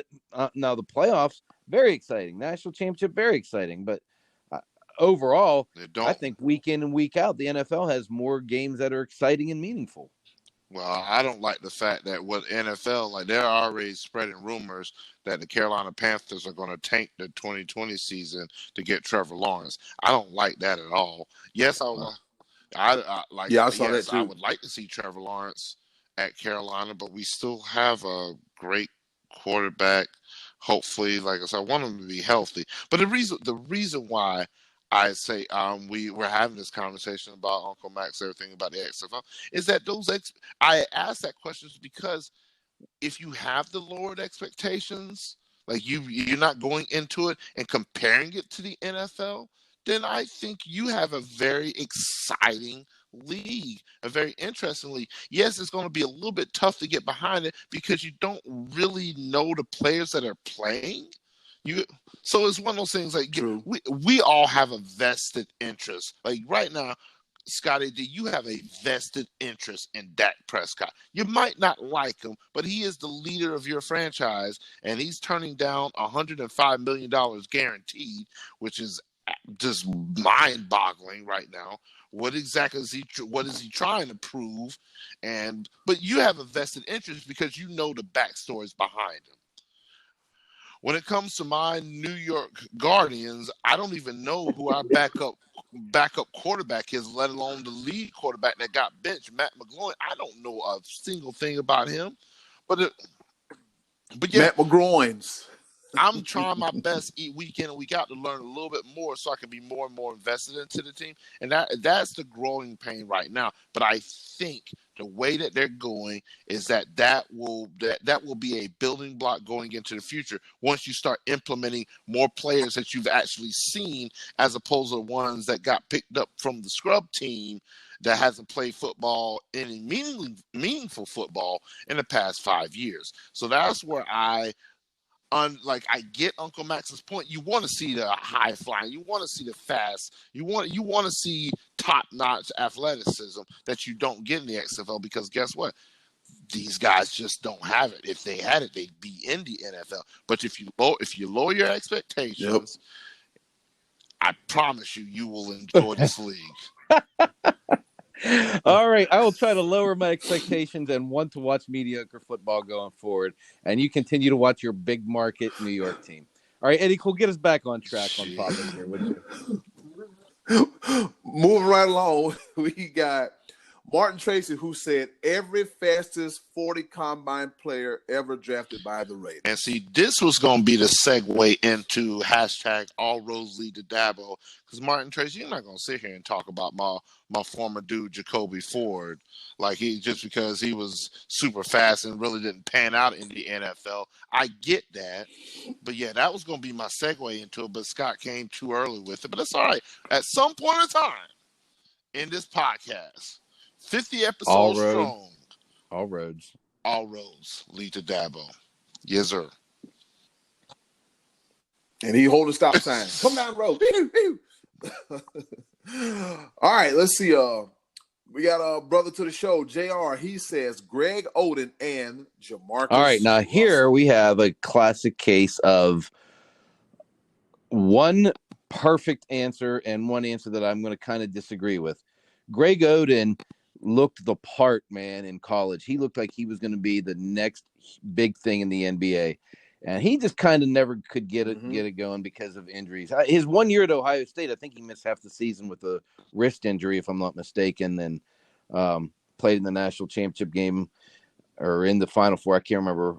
Now the playoffs, very exciting. National championship, very exciting. But overall, I think week in and week out, the NFL has more games that are exciting and meaningful. Well, I don't like the fact that with NFL, they're already spreading rumors that the Carolina Panthers are going to tank the 2020 season to get Trevor Lawrence. I don't like that at all. Yes, I saw that too. I would like to see Trevor Lawrence at Carolina, but we still have a great quarterback. Hopefully, like I said, I want him to be healthy. But the reason why I say we're having this conversation about Uncle Max, everything about the XFL, is that I ask that question because if you have the lowered expectations, like you're not going into it and comparing it to the NFL, then I think you have a very exciting league, a very interesting league. Yes, it's going to be a little bit tough to get behind it because you don't really know the players that are playing. So it's one of those things like we all have a vested interest. Like right now, Scottie D, you have a vested interest in Dak Prescott. You might not like him, but he is the leader of your franchise, and he's turning down $105 million guaranteed, which is just mind-boggling right now. What exactly is he trying to prove? But you have a vested interest because you know the backstories behind him. When it comes to my New York Guardians, I don't even know who our backup quarterback is, let alone the lead quarterback that got benched, Matt McGloin. I don't know a single thing about him. But yeah, Matt McGroins. I'm trying my best week in and week out to learn a little bit more so I can be more and more invested into the team. And that's the growing pain right now. But I think the way that they're going is that will be a building block going into the future once you start implementing more players that you've actually seen as opposed to the ones that got picked up from the scrub team that hasn't played football, any meaningful football in the past 5 years. So that's where I get Uncle Max's point. You want to see the high flying. You want to see the fast. You want to see top notch athleticism that you don't get in the XFL because guess what? These guys just don't have it. If they had it, they'd be in the NFL. But if you lower your expectations, I promise you will enjoy this league. All right, I will try to lower my expectations and want to watch mediocre football going forward. And you continue to watch your big market New York team. All right, Eddie, Kool, get us back on track on topic here, would you? Moving right along, we got Martin Tracy, who said every fastest 40 combine player ever drafted by the Raiders. And see, this was going to be the segue into hashtag all roads lead to Dabo. Because Martin Tracy, you're not going to sit here and talk about my former dude, Jacoby Ford, like just because he was super fast and really didn't pan out in the NFL. I get that. But yeah, that was going to be my segue into it. But Scott came too early with it. But that's all right. At some point in time in this podcast, 50 episodes strong. All roads lead to Dabo. Yes, sir. And he holding stop sign. Come down the road. All right, let's see. We got a brother to the show, JR. He says Greg Oden and Jamarcus. All right, now Russell. here we have a classic case of one perfect answer and one answer that I'm going to kind of disagree with. Greg Oden looked the part, man, in college. He looked like he was going to be the next big thing in the NBA. And he just kind of never could get it going because of injuries. His 1 year at Ohio State, I think he missed half the season with a wrist injury, if I'm not mistaken, then played in the national championship game or in the Final Four. I can't remember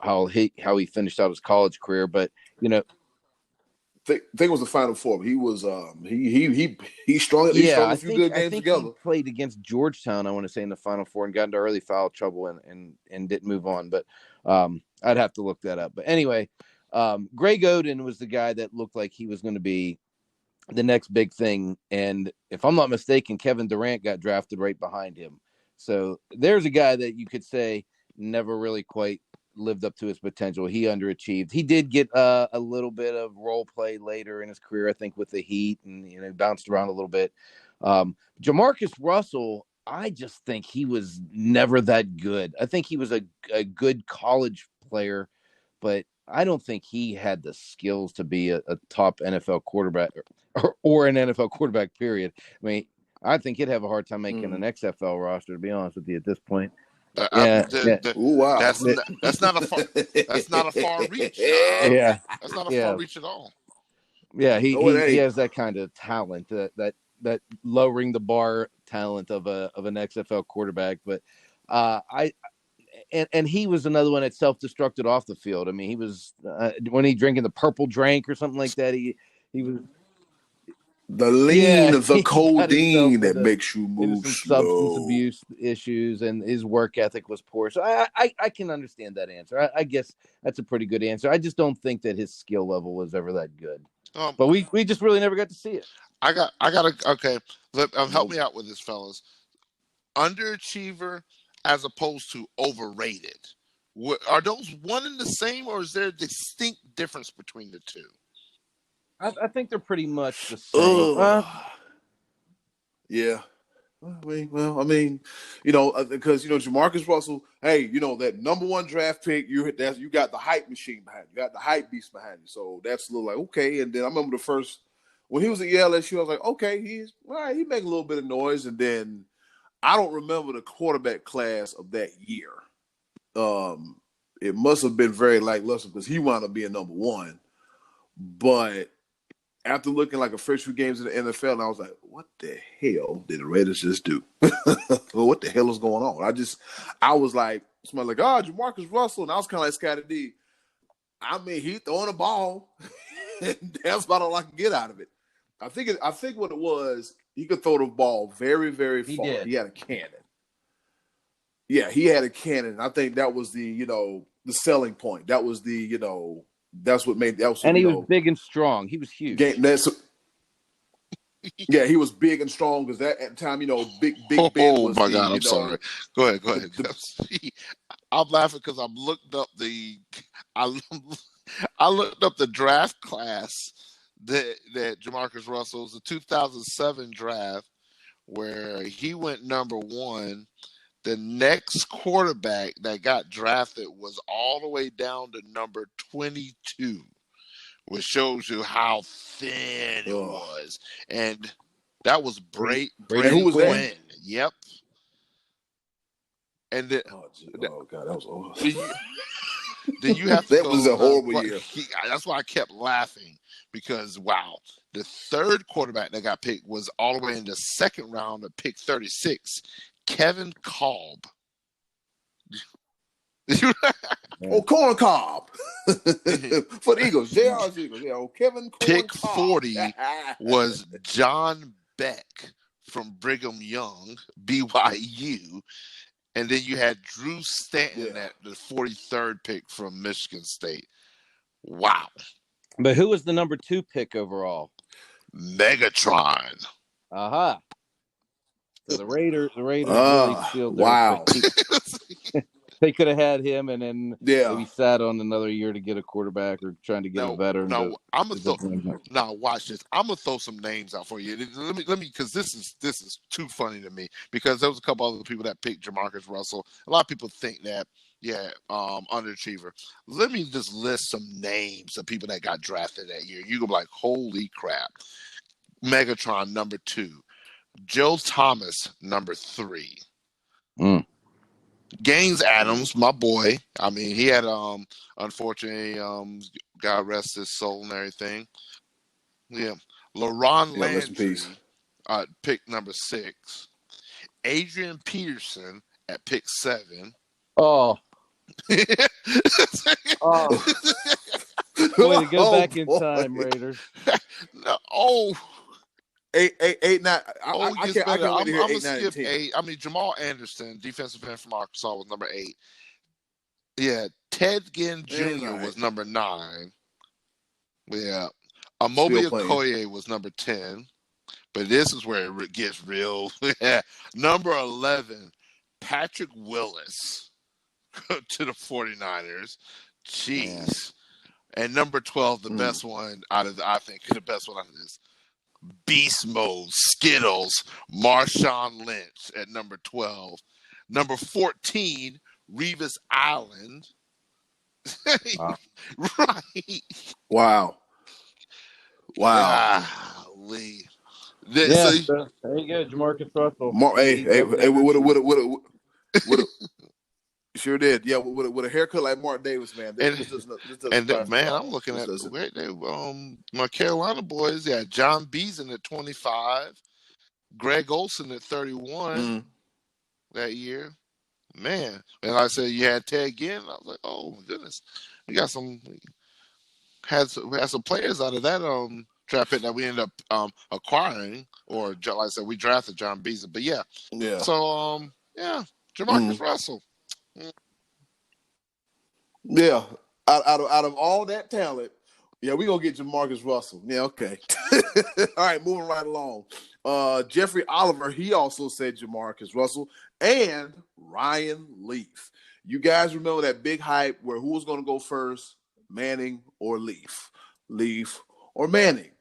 how he finished out his college career, but, you know. I think it was the Final Four. He was he strung a few good games together. He played against Georgetown, I want to say, in the Final Four and got into early foul trouble and didn't move on. But I'd have to look that up. But anyway, Greg Oden was the guy that looked like he was going to be the next big thing. And if I'm not mistaken, Kevin Durant got drafted right behind him. So there's a guy that you could say never really quite lived up to his potential. He underachieved. He did get a little bit of role play later in his career, I think, with the Heat, and bounced around a little bit. Jamarcus Russell, I just think he was never that good. I think he was a good college player, but I don't think he had the skills to be a top NFL quarterback or an NFL quarterback, period. I mean, I think he'd have a hard time making an XFL roster, to be honest with you, at this point. Ooh, wow. That's not a far reach. That's not a far reach at all. Yeah, he has that kind of talent, that lowering the bar talent of an XFL quarterback. But and he was another one that self-destructed off the field. I mean, he was when he drinking the purple drink or something like that. He was. The lean, the codeine that makes you move slow. Substance abuse issues, and his work ethic was poor. So I can understand that answer. I guess that's a pretty good answer. I just don't think that his skill level was ever that good. But we just really never got to see it. Okay. Help me out with this, fellas. Underachiever as opposed to overrated. Are those one and the same, or is there a distinct difference between the two? I think they're pretty much the same. Yeah. I mean, because Jamarcus Russell, hey, that number one draft pick, you got the hype machine behind you, got the hype beast behind you. So that's a little like okay. And then I remember the first when he was at LSU, I was like, okay, he's all right. He make a little bit of noise, and then I don't remember the quarterback class of that year. It must have been very lackluster because he wound up being number one, but after looking like a first few games in the NFL, and I was like, what the hell did the Raiders just do? Well, what the hell is going on? I was like, somebody like, Jamarcus Russell. And I was kind of like Scottie D. I mean, he throwing a ball. And that's about all I can get out of it. I think what it was, he could throw the ball very, very far. He had a cannon. Yeah, he had a cannon. I think that was the selling point. That was that's what made that was. And he was big and strong. He was huge. Yeah, he was big and strong because at the time, Big Ben was. Oh my God! I'm sorry. Go ahead. I'm laughing because I looked up the draft class that Jamarcus Russell was the 2007 draft where he went number one. The next quarterback that got drafted was all the way down to number 22, which shows you how thin it was. And that was Brady Quinn. Yep. And then, oh God, that was awful. Then you have to that was a horrible year. That's why I kept laughing because the third quarterback that got picked was all the way in the second round at pick 36. Kevin Kolb. Corn Cobb for the Eagles. JR's Eagles. Yeah, Kevin Corn Pick Cobb. 40 was John Beck from Brigham Young, BYU. And then you had Drew Stanton at the 43rd pick from Michigan State. Wow. But who was the number 2 pick overall? Megatron. Aha. So the Raiders really sealed their they could have had him and then maybe sat on another year to get a quarterback or trying to get a veteran. Now watch this. I'm gonna throw some names out for you. Let me because this is too funny to me because there was a couple other people that picked Jamarcus Russell. A lot of people think that underachiever. Let me just list some names of people that got drafted that year. You go like, holy crap. Megatron number 2. Joe Thomas, number 3. Gaines Adams, my boy. I mean, he had unfortunately, God rest his soul and everything. Yeah. LaRon Landry, pick number 6. Adrian Peterson at pick 7. Oh. Way to go back in time, Raiders. No, 8, 9. I'm gonna skip 8. I mean, Jamal Anderson, defensive end from Arkansas, was number 8. Yeah, Ted Ginn Jr. was number 9. Yeah, Amobi Okoye was number 10. But this is where it gets real. Number 11, Patrick Willis to the 49ers. Jeez. And number 12, the best one out of the best one out of this. Beast Mode, Skittles, Marshawn Lynch at number 12. Number 14, Revis Island. Wow. Right. Wow. Golly. There you go, Jamarcus Russell. Sure did. Yeah, with a haircut like Mark Davis, man. I'm looking at my Carolina boys. Yeah, John Beason at 25, Greg Olson at 31 that year. Man, and like I said, you had Ted Ginn. I was like, oh my goodness, we got had some players out of that draft pick that we ended up acquiring, or like I said, we drafted John Beason. But yeah. So Jamarcus Russell. Yeah, out of all that talent, we're gonna get Jamarcus Russell. Yeah, okay. All right, moving right along. Jeffrey Oliver, he also said Jamarcus Russell and Ryan Leaf. You guys remember that big hype where who was gonna go first, Manning or Leaf? Leaf or Manning?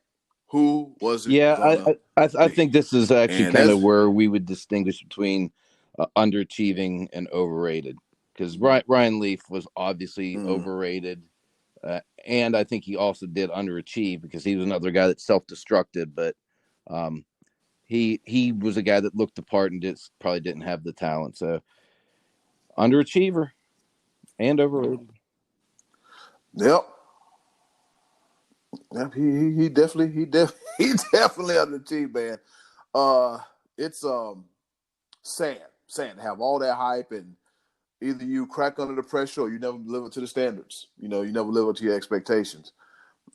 who was it Yeah, gonna I be? think this is actually And kind that's of where we would distinguish between underachieving and overrated. Because Ryan Leaf was obviously overrated, and I think he also did underachieve because he was another guy that self-destructed. But he was a guy that looked the part and just probably didn't have the talent. So underachiever and overrated. yep. Yep, he definitely he definitely underachieved, man. It's sad to have all that hype and either you crack under the pressure or you never live up to the standards. You know, you never live up to your expectations.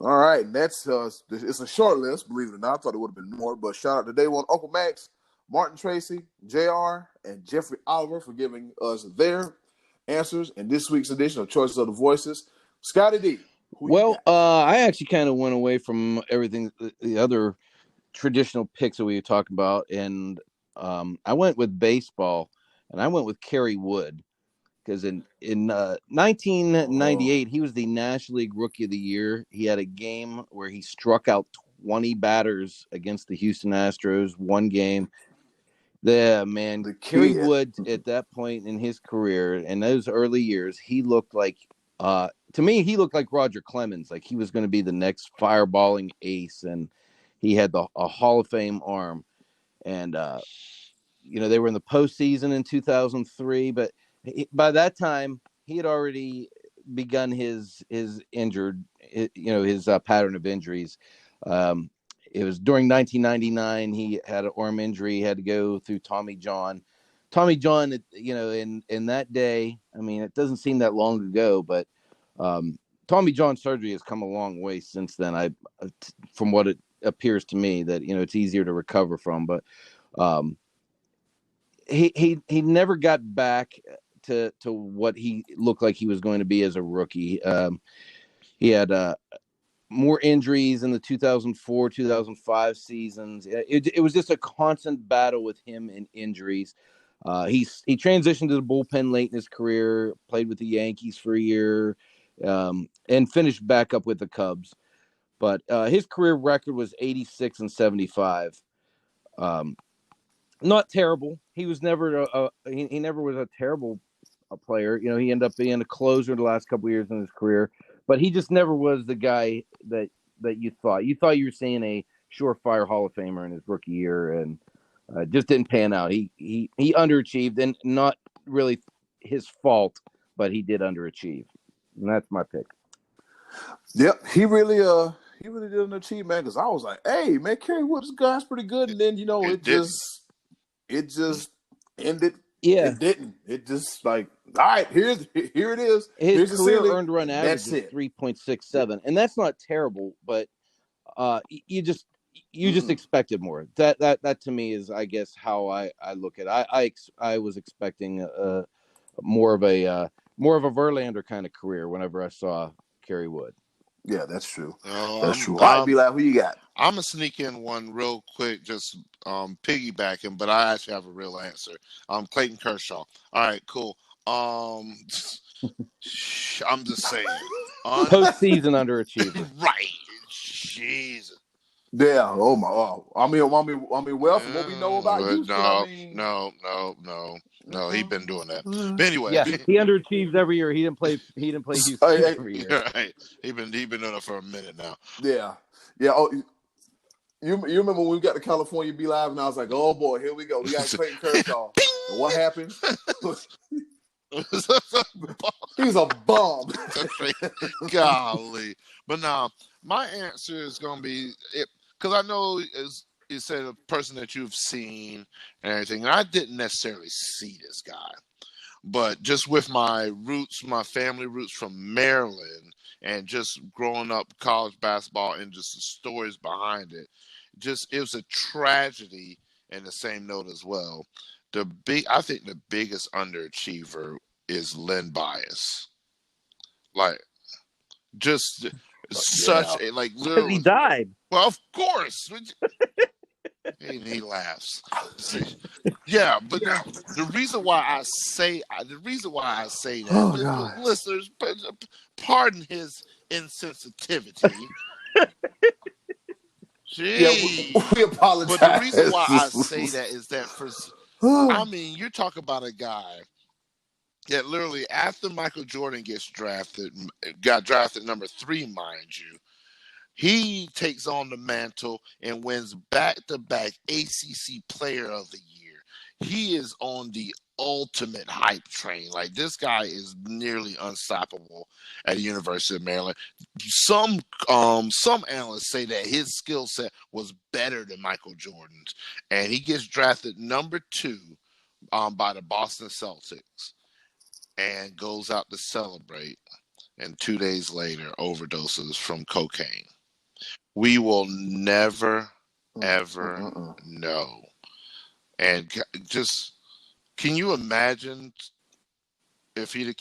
All right, and that's it's a short list, believe it or not. I thought it would have been more, but shout out to Day One, Uncle Max, Martin Tracy, JR, and Jeffrey Oliver for giving us their answers in this week's edition of Choices of the Voices. Scottie D, Well, I actually kind of went away from everything, the other traditional picks that we were talking about, and I went with baseball, and I went with Kerry Wood because in 1998 he was the National League Rookie of the Year. He had a game where he struck out 20 batters against the Houston Astros. One game. Kerry Wood at that point in his career, in those early years, he looked like, to me, he looked like Roger Clemens. Like he was going to be the next fireballing ace, and he had a Hall of Fame arm. And they were in the postseason in 2003, but by that time he had already begun his pattern of injuries. It was during 1999. He had an arm injury. He had to go through Tommy John. Tommy John, in that day, I mean, it doesn't seem that long ago, but Tommy John surgery has come a long way since then. From what it appears to me, that it's easier to recover from. But he never got back to what he looked like he was going to be as a rookie. He had more injuries in the 2004, 2005 seasons. It was just a constant battle with him and injuries. He transitioned to the bullpen late in his career, played with the Yankees for a year, and finished back up with the Cubs. But his career record was 86-75. Not terrible. He was never he never was a terrible player. He ended up being a closer the last couple of years in his career. But he just never was the guy that you thought. You thought you were seeing a surefire Hall of Famer in his rookie year, and just didn't pan out. He underachieved, and not really his fault, but he did underachieve, and that's my pick. Yep, he really didn't achieve, man. Because I was like, hey, man, Kerry Wood, this guy's pretty good, and then it just ended. Yeah, it didn't. It just like, all right, here it is. His Here's career earned run average is 3.67, and that's not terrible, but you just expected more. That to me is, I guess, how I look at it. I was expecting more of a Verlander kind of career whenever I saw Kerry Wood. Yeah, that's true. That's true. All right, B-Lab, who you got? I'm going to sneak in one real quick, just piggybacking, but I actually have a real answer. Clayton Kershaw. All right, cool. I'm just saying. Postseason underachiever. Right. Jesus. Yeah. Oh my. I mean, well, from what we know about Houston, No, he's been doing that. But anyway, yeah, he underachieves every year. He didn't play Houston every year. Right. He been doing it for a minute now. Yeah. Oh, you remember when we got to California Be Live, and I was like, oh boy, here we go. We got Clayton Kershaw. And what happened? He's a bum. Golly. But now, my answer is going to be, because I know you said a person that you've seen and everything, and I didn't necessarily see this guy. But just with my roots, my family roots from Maryland, and just growing up college basketball and just the stories behind it, it was a tragedy in the same note as well. I think the biggest underachiever is Len Bias. Like, just such a, like, literally. He died. Well, of course. And he laughs. Yeah, but now, the reason why I say that, listeners, pardon his insensitivity. Yeah, Jeez. we apologize. But the reason why I say that is that I mean, you're talking about a guy that literally after Michael Jordan got drafted number 3, mind you, he takes on the mantle and wins back-to-back ACC Player of the Year. He is on the ultimate hype train. Like, this guy is nearly unstoppable at the University of Maryland. Some analysts say that his skill set was better than Michael Jordan's, and he gets drafted number 2 by the Boston Celtics and goes out to celebrate, and 2 days later overdoses from cocaine. We will never, ever know. And just, can you imagine if he'd have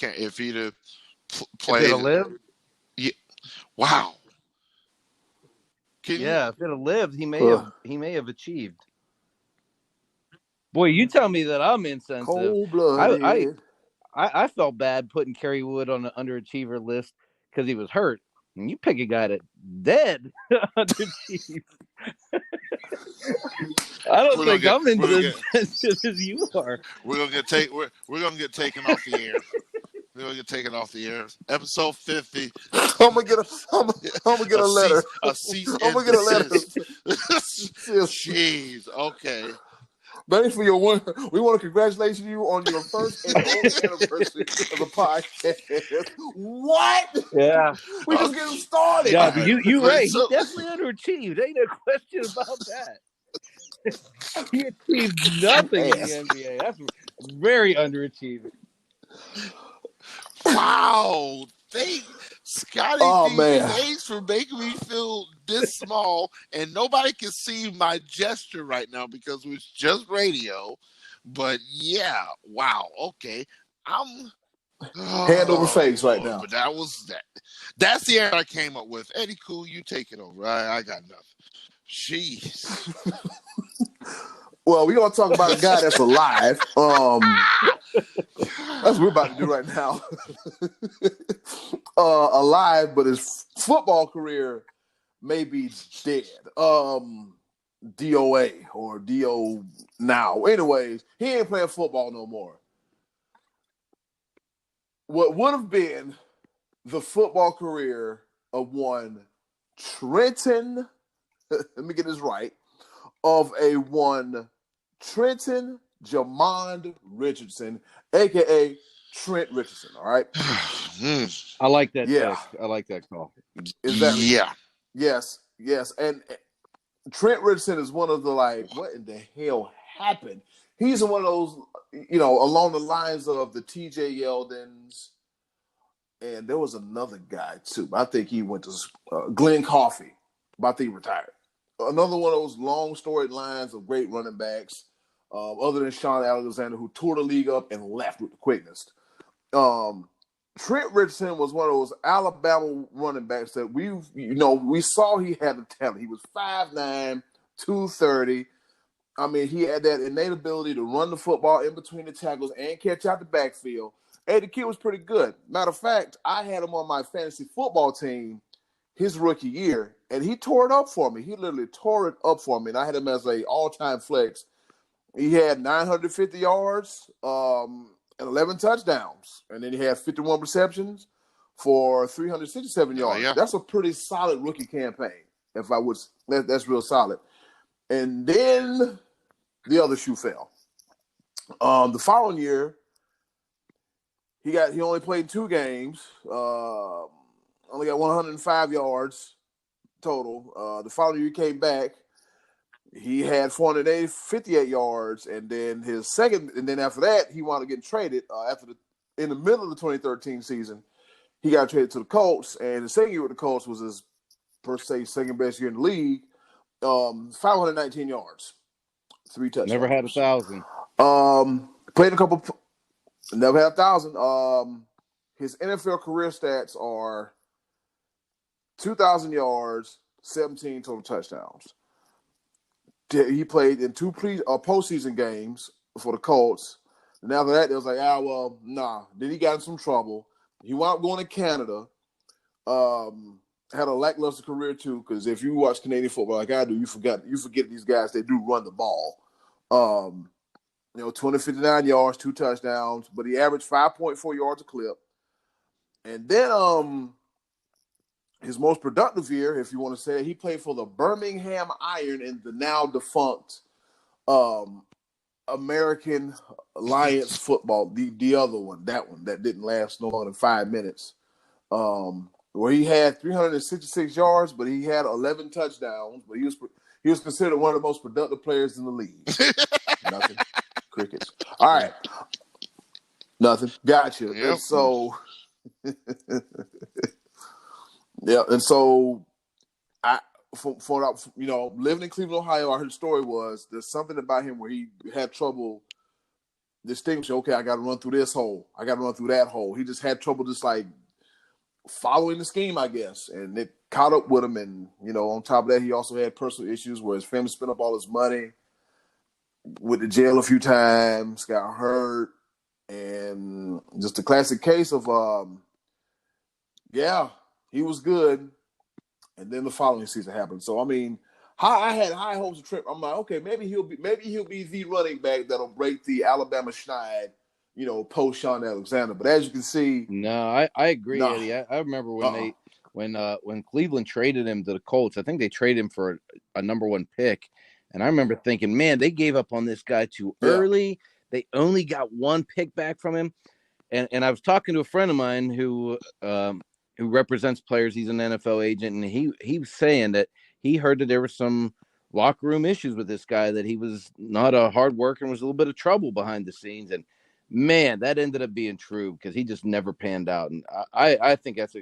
played? If it'd lived? Yeah. Wow. If it'd have lived, he may have achieved. Boy, you tell me that I'm insensitive. Cold-blooded. I felt bad putting Kerry Wood on the underachiever list because he was hurt. And you pick a guy that's dead underachieved. I don't think I'm insensitive as you are. We're gonna get taken off the air. We're gonna get taken off the air. Episode 50. I'm gonna get a letter. I'm gonna get a letter. Jeez. Okay. Thanks for your one. We want to congratulate you on your first and only anniversary of the podcast. What? Yeah. We just getting started. Yeah, you right. He definitely underachieved. Ain't no question about that. He achieved nothing in the NBA. That's very underachieving. Wow. Scottie D, thanks for making me feel this small, and nobody can see my gesture right now because it's just radio. But yeah, wow, okay, I'm hand over face right now. But that was that. That's the answer I came up with. Eddy, Kool, you take it over. I got nothing. Jeez. Well, we're gonna talk about a guy that's alive. That's what we're about to do right now. Alive, but his football career may be dead. DOA or DO now. Anyways, he ain't playing football no more. What would have been the football career of one Trenton, let me get this right, of a one Trenton Jamond Richardson, a.k.a. Trent Richardson, all right? I like that. Yeah. I like that call. Yes. And Trent Richardson is one of the, like, what in the hell happened? He's one of those, along the lines of the TJ Yeldons, and there was another guy, too. I think he went to Glenn Coffey, but I think he retired. Another one of those long storied lines of great running backs, other than Sean Alexander, who tore the league up and left with the quickness. Trent Richardson was one of those Alabama running backs that we saw he had the talent. He was 5'9", 230. I mean, he had that innate ability to run the football in between the tackles and catch out the backfield. And the kid was pretty good. Matter of fact, I had him on my fantasy football team his rookie year, and he tore it up for me. He literally tore it up for me, and I had him as a all-time flex. He had 950 yards and 11 touchdowns, and then he had 51 receptions for 367 yards. Yeah. That's a pretty solid rookie campaign. That's real solid. And then the other shoe fell. The following year, he only played 2 games. Only got 105 yards total. The following year he came back. He had 458 yards, and then after that, he wound up getting traded. In the middle of the 2013 season, he got traded to the Colts, and the second year with the Colts was his, per se, second best year in the league. 519 yards, 3 touchdowns. Never had 1,000. Played a couple. Never had 1,000. His NFL career stats are 2,000 yards, 17 total touchdowns. He played in 2 postseason games for the Colts. And after that, they was like, nah. Then he got in some trouble. He wound up going to Canada. had a lackluster career too. Because if you watch Canadian football like I do, you forget these guys. They do run the ball. 259 yards, 2 touchdowns, but he averaged 5.4 yards a clip. And then his most productive year, if you want to say it, he played for the Birmingham Iron in the now defunct American Alliance football, the other one, that didn't last no longer than 5 minutes, where he had 366 yards, but he had 11 touchdowns, but he was considered one of the most productive players in the league. Nothing. Crickets. All right. Nothing. Gotcha. Yep. And so, yeah, and so for living in Cleveland, Ohio, I heard the story was there's something about him where he had trouble distinguishing. Okay, I got to run through this hole. I got to run through that hole. He just had trouble just like following the scheme, I guess, and it caught up with him. And on top of that, he also had personal issues where his family spent up all his money, went to jail a few times, got hurt, and just a classic case of he was good. And then the following season happened. So I mean, I had high hopes of Trent. I'm like, okay, maybe he'll be the running back that'll break the Alabama Schneid, post Sean Alexander. But as you can see, no, I agree, no. Eddie. I remember when Cleveland traded him to the Colts. I think they traded him for a number 1 pick, and I remember thinking, man, they gave up on this guy too early. They only got 1 pick back from him, and I was talking to a friend of mine who represents players. He's an NFL agent, and he was saying that he heard that there were some locker room issues with this guy, that he was not a hard worker and was a little bit of trouble behind the scenes. And man, that ended up being true because he just never panned out. And I think that's a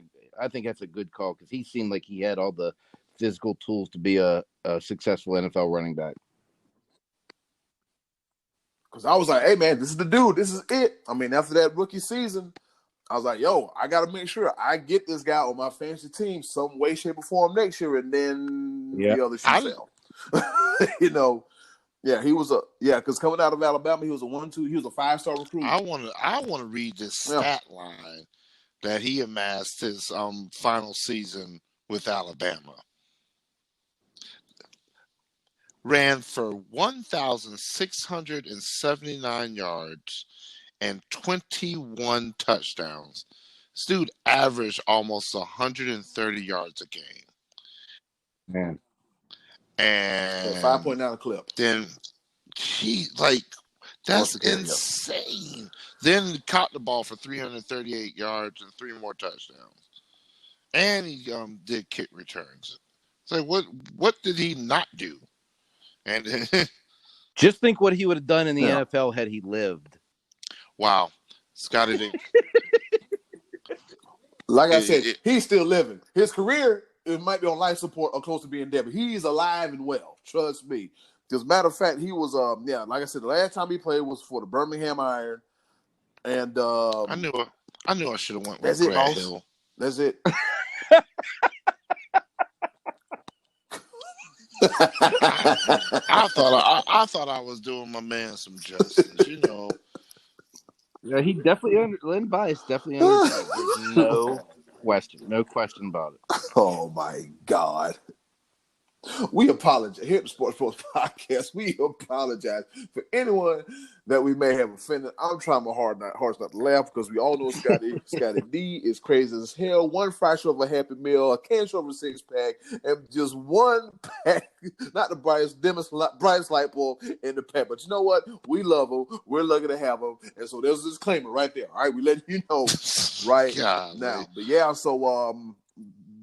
good call because he seemed like he had all the physical tools to be a successful NFL running back. Because I was like, hey man, this is the dude. This is it. I mean, after that rookie season, I was like, yo, I got to make sure I get this guy on my fantasy team some way, shape, or form next year, and then the other should sell. He was because coming out of Alabama, he was a 1-2, he was a 5-star recruit. I want to read this stat line that he amassed his final season with Alabama. Ran for 1,679 yards and 21 touchdowns. This dude averaged almost 130 yards a game. Man. And 5.9 a clip. Then that's insane. Then he caught the ball for 338 yards and 3 more touchdowns. And he did kick returns. It's like, what did he not do? And just think what he would have done in the NFL had he lived. Wow. Scottie D. Like I said, he's still living. His career, it might be on life support or close to being dead, but he's alive and well. Trust me. As a matter of fact, he was, like I said, the last time he played was for the Birmingham Iron. And I knew I should have went with Brad Hill. That's it. I thought I was doing my man some justice, Yeah, he definitely Lynn Bias definitely understands. No question about it. Oh my God. We apologize. Here at the SportsBros Podcast, we apologize for anyone that we may have offended. I'm trying my hardest not to laugh because we all know Scottie D is crazy as hell. One fried short of a Happy Meal, a can short of a 6-pack, and just one pack, not the brightest light bulb in the pack. But you know what? We love them. We're lucky to have them. And so there's a disclaimer right there. All right, we letting you know right now. But yeah, so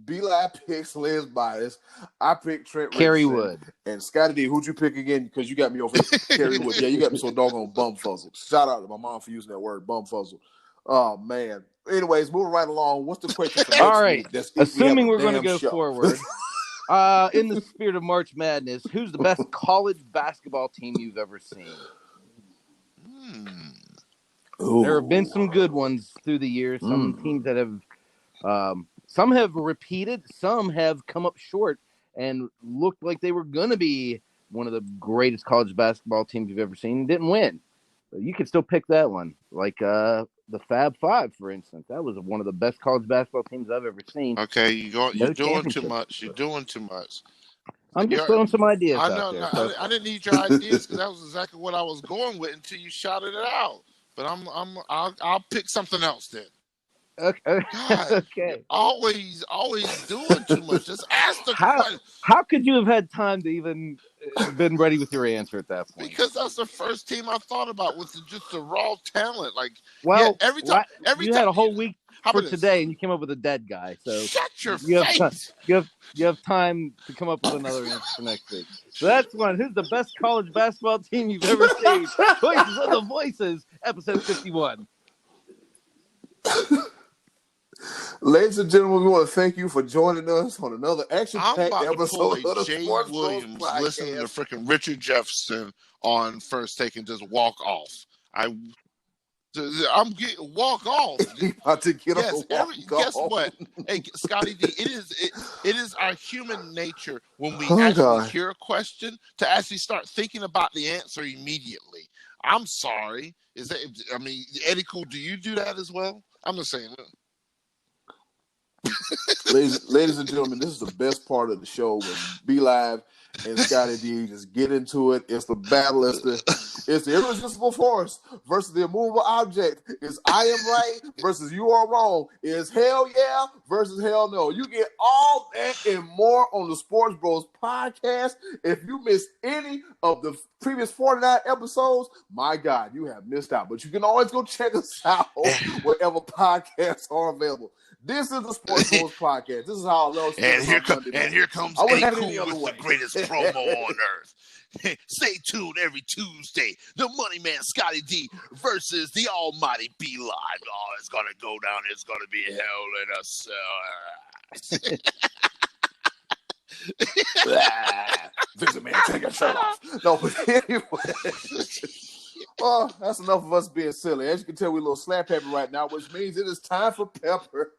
Beli picks Lynn's bias. I picked Trent Kerry Richardson. Wood. And Scottie D, who'd you pick again? Because you got me over Kerry Wood. Yeah, you got me so doggone bumfuzzled. Shout out to my mom for using that word, bumfuzzled. Oh, man. Anyways, moving right along. What's the question for next All right. week? Assuming we're going to go forward, in the spirit of March Madness, who's the best college basketball team you've ever seen? There have been some good ones through the years. Some teams that have some have repeated, some have come up short and looked like they were going to be one of the greatest college basketball teams you've ever seen and didn't win. So you could still pick that one. Like the Fab Five, for instance. That was one of the best college basketball teams I've ever seen. Okay, No you're doing too championship. much. You're doing too much. I'm just throwing some ideas I out know. there. No, I didn't need your ideas because that was exactly what I was going with until you shouted it out. But I'll pick something else then. Okay. God, Okay. always doing too much. Just ask the question. How could you have had time to even been ready with your answer at that point? Because that's the first team I thought about with just the raw talent. Like, well, every time you had a whole week for today, and you came up with a dead guy. So shut your face. You have time to come up with another answer for next week. So that's one. Who's the best college basketball team you've ever seen? Voices of the Voices, episode 51. Ladies and gentlemen, we want to thank you for joining us on another action-packed episode of the Jay SportsBros Williams Podcast. Listen to freaking Richard Jefferson on First Take and just walk off. I'm getting walk off. He about to get Guess what? Hey, Scottie D, it is our human nature when we actually hear a question to actually start thinking about the answer immediately. I'm sorry. Eddy Kool, do you do that as well? I'm just saying. Ladies and gentlemen, this is the best part of the show when Be Live and Scottie D just get into it. It's the battle. It's the irresistible force versus the immovable object. It's I am right versus you are wrong. It's hell yeah versus hell no. You get all that and more on the Sports Bros Podcast. If you missed any of the previous 49 episodes, my God, you have missed out. But you can always go check us out wherever podcasts are available. This is the Sports Bros Podcast. This is how I love. And here comes Eddy Kool with the greatest promo on earth. Stay tuned every Tuesday. The Money Man Scottie D versus the Almighty Be Live. Oh, it's gonna go down. It's gonna be hell in a cell. Vincent, man, take your shirt off. No, but anyway. Oh, that's enough of us being silly. As you can tell, we're a little slap happy right now, which means it is time for Pepper.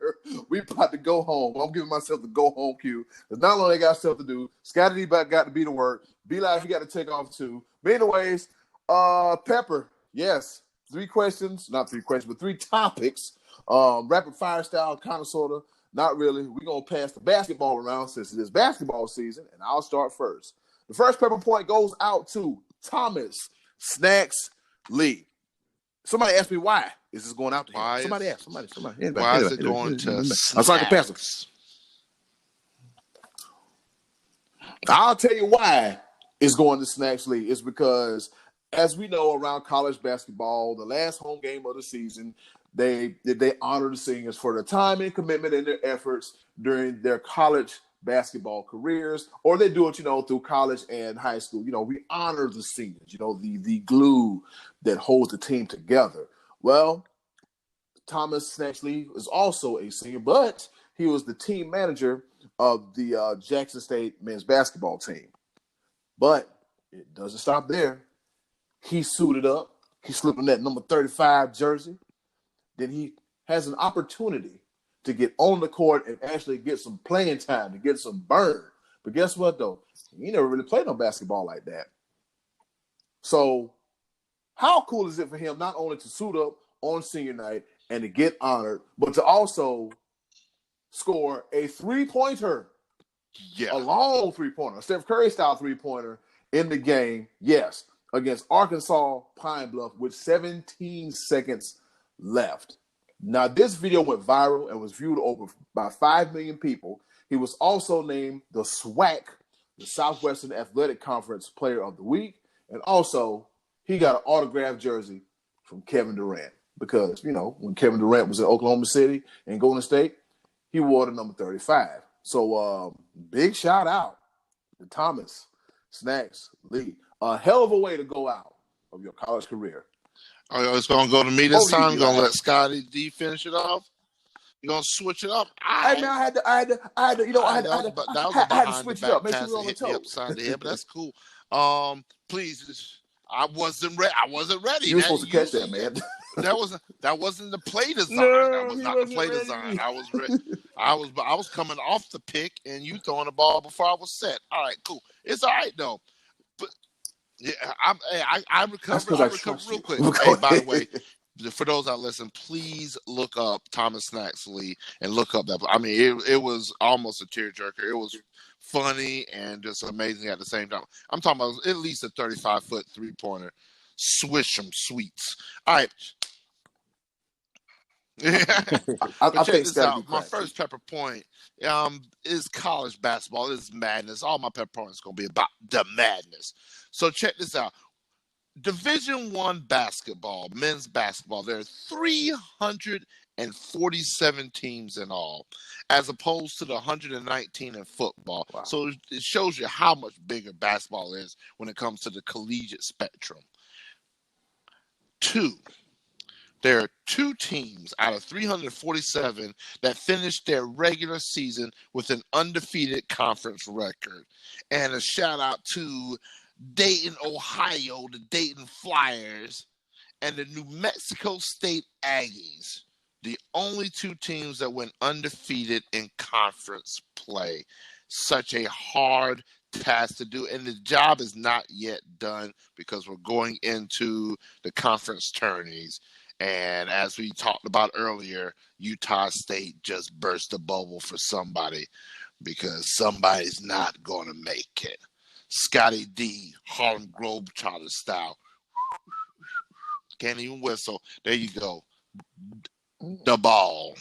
We about to go home. I'm giving myself the go home cue. Because not only got stuff to do, Scottie D got to be to work. Be Live, you got to take off too. But anyways, Pepper, yes, 3 questions, not 3 questions, but 3 topics. Rapid fire style, kind of, sort of. Not really. We're going to pass the basketball around since it is basketball season, and I'll start first. The first Pepper point goes out to Thomas Snacks Lee. Somebody asked me why is this going out to him. Somebody asked. Somebody. Anybody. Why is it going to I'm sorry to pass it. I'll tell you why it's going to Snacks Lee. It's because, as we know, around college basketball, the last home game of the season, they honor the seniors for their time and commitment and their efforts during their college basketball careers, or they do it, through college and high school. We honor the seniors, the glue that holds the team together. Well, Thomas Snacks Lee is also a senior, but he was the team manager of the Jackson State men's basketball team. But it doesn't stop there. He suited up. He slipped in that number 35 jersey. Then he has an opportunity to get on the court and actually get some playing time, to get some burn. But guess what, though? He never really played no basketball like that. So how cool is it for him not only to suit up on senior night and to get honored, but to also score a 3-pointer, a long 3-pointer, a Steph Curry-style 3-pointer in the game, yes, against Arkansas Pine Bluff with 17 seconds left. Now, this video went viral and was viewed over by 5 million people. He was also named the SWAC, the Southwestern Athletic Conference Player of the Week. And also, he got an autographed jersey from Kevin Durant. Because, when Kevin Durant was in Oklahoma City and Golden State, he wore the number 35. So, big shout out to Thomas Snacks Lee. A hell of a way to go out of your college career. Oh, it's going to go to me this time? You're going to let Scottie D finish it off? You're going to switch it up? I had to switch it up. Make sure we're on the toe. Upside the head, but that's cool. Please, I wasn't ready. You were supposed to catch that, man. That wasn't the play design. No, that was not the play design. I was ready. I was coming off the pick, and you throwing the ball before I was set. All right, cool. It's all right though. But yeah, I recovered real quick. Hey, by the way, for those that listen, please look up Thomas Snaxley and look up that. I mean, it was almost a tearjerker. It was funny and just amazing at the same time. I'm talking about at least a 35-foot three-pointer. Swish 'em sweets. All right. I But check think this Scottie out. D My cracked first pepper point is college basketball. This is madness. All my pepper points going to be about the madness. So check this out. Division I basketball, men's basketball, there are 347 teams in all, as opposed to the 119 in football. Wow. So it shows you how much bigger basketball is when it comes to the collegiate spectrum. There are 2 teams out of 347 that finished their regular season with an undefeated conference record. And a shout out to Dayton, Ohio, the Dayton Flyers, and the New Mexico State Aggies, the only 2 teams that went undefeated in conference play. Such a hard task to do, and the job is not yet done because we're going into the conference tourneys. And as we talked about earlier, Utah State just burst the bubble for somebody because somebody's not going to make it. Scottie D, Harlem Globetrotter style. Can't even whistle. There you go. The ball.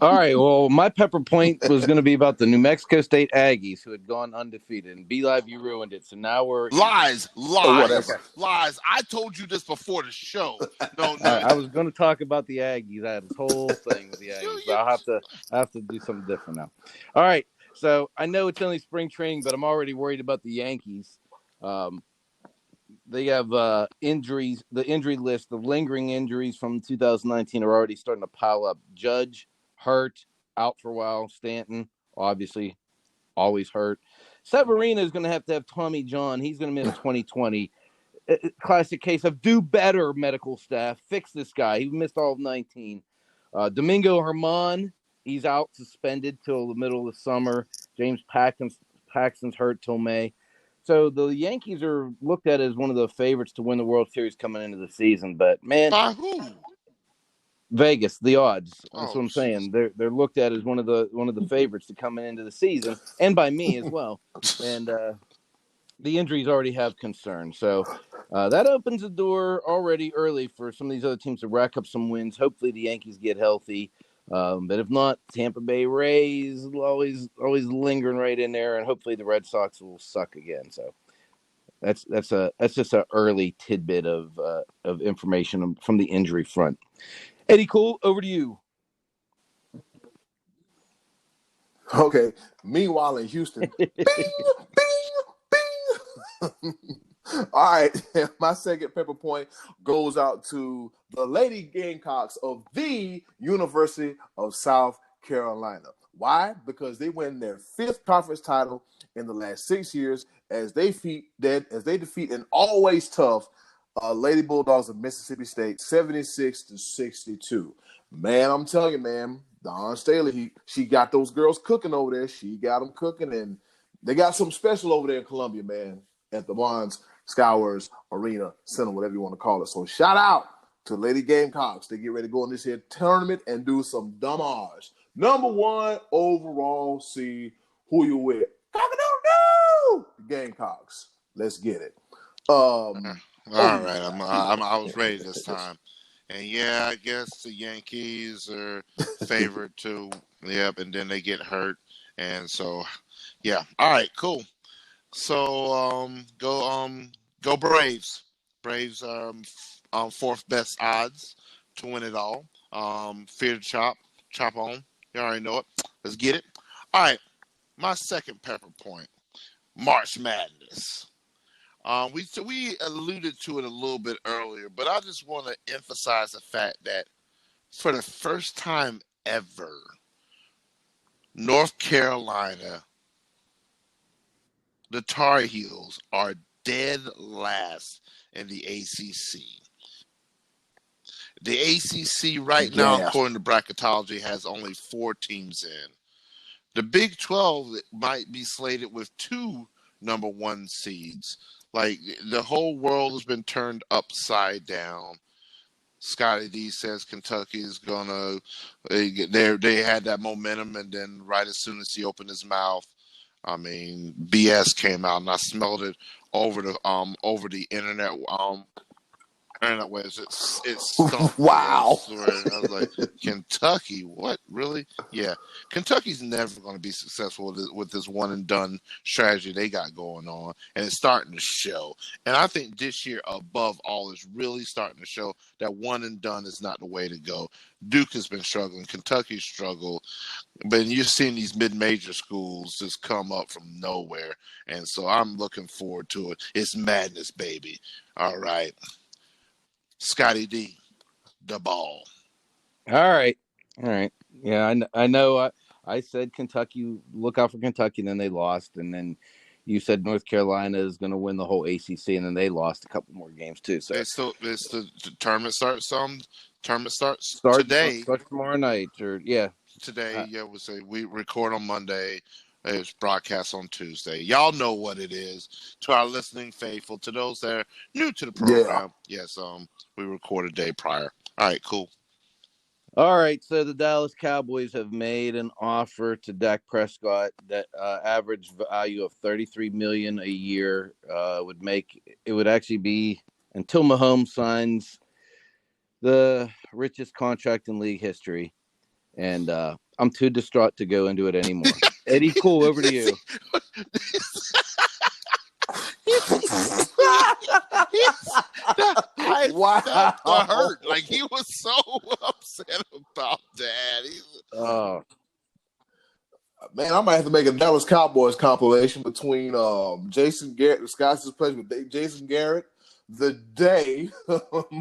All right. Well, my pepper point was going to be about the New Mexico State Aggies who had gone undefeated. And B-Live, you ruined it. So now we're Lies. whatever. Lies. I told you this before the show. No. I was going to talk about the Aggies. I had this whole thing with the Aggies. But I have to do something different now. All right. So I know it's only spring training, but I'm already worried about the Yankees. They have injuries. The injury list, the lingering injuries from 2019 are already starting to pile up. Judge, hurt, out for a while. Stanton, obviously, always hurt. Severino is going to have Tommy John. He's going to miss 2020. Classic case of do better, medical staff. Fix this guy. He missed all of 19. Domingo Germán, he's out suspended till the middle of the summer. James Paxton's hurt till May. So the Yankees are looked at as one of the favorites to win the World Series coming into the season. But, man, By who? Vegas, the odds. That's Oh, what I'm saying. They're looked at as one of the favorites to coming into the season, and by me as well. And the injuries already have concern. So that opens the door already early for some of these other teams to rack up some wins. Hopefully the Yankees get healthy. But if not, Tampa Bay Rays always lingering right in there, and hopefully the Red Sox will suck again. So that's just an early tidbit of information from the injury front. Eddy, Kool, over to you. Okay. Meanwhile, in Houston, bing, bing, bing. All right. My second pepper point goes out to the Lady Gamecocks of the University of South Carolina. Why? Because they win their 5th conference title in the last 6 years as they defeat an always tough Lady Bulldogs of Mississippi State 76-62. Man, I'm telling you, man, Dawn Staley, she got those girls cooking over there. She got them cooking, and they got something special over there in Columbia, man, at the Bonds Skywars Arena Center, whatever you want to call it. So shout out to Lady Gamecocks. They get ready to go in this here tournament and do some damage. Number 1 overall seed. Who you with? Cock-a-doodle-doo! Gamecocks. Let's get it. All right. I was ready this time. And yeah, I guess the Yankees are favored too. Yep, and then they get hurt. And so yeah. All right, cool. So go Braves. Braves are 4th best odds to win it all. Fear to chop on. You already know it. Let's get it. All right. My second pepper point. March Madness. We alluded to it a little bit earlier, but I just want to emphasize the fact that for the first time ever, North Carolina, the Tar Heels, are dead last in the ACC. The ACC right now, according to bracketology, has only 4 teams in. The Big 12 might be slated with 2 number 1 seeds. Like, the whole world has been turned upside down. Scottie D says Kentucky is gonna. They had that momentum, and then right as soon as he opened his mouth, I mean, BS came out, and I smelled it over the internet. Internet waves. It stunk. Wow. I was like, Kentucky? What? Really? Yeah. Kentucky's never going to be successful with this one and done strategy they got going on, and it's starting to show. And I think this year, above all, is really starting to show that one and done is not the way to go. Duke has been struggling. Kentucky's struggled. But you're seeing these mid-major schools just come up from nowhere. And so I'm looking forward to it. It's madness, baby. All right. Scottie D, the ball. All right. Yeah, I know. I said Kentucky, look out for Kentucky, and then they lost. And then you said North Carolina is going to win the whole ACC, and then they lost a couple more games too. So it's the tournament starts. Tournament starts today. Starts tomorrow night, or yeah. Today, we'll say we record on Monday. It's broadcast on Tuesday. Y'all know what it is. To our listening faithful, to those that are new to the program, yes, we record a day prior. All right, cool. All right, so the Dallas Cowboys have made an offer to Dak Prescott that average value of $33 million a year would actually be, until Mahomes signs, the richest contract in league history. And I'm too distraught to go into it anymore. Eddy, Kool, over to you. I felt the hurt. Like, he was so upset about that. Man, I might have to make a Dallas Cowboys compilation between Jason Garrett, the Scott's place with Jason Garrett, the day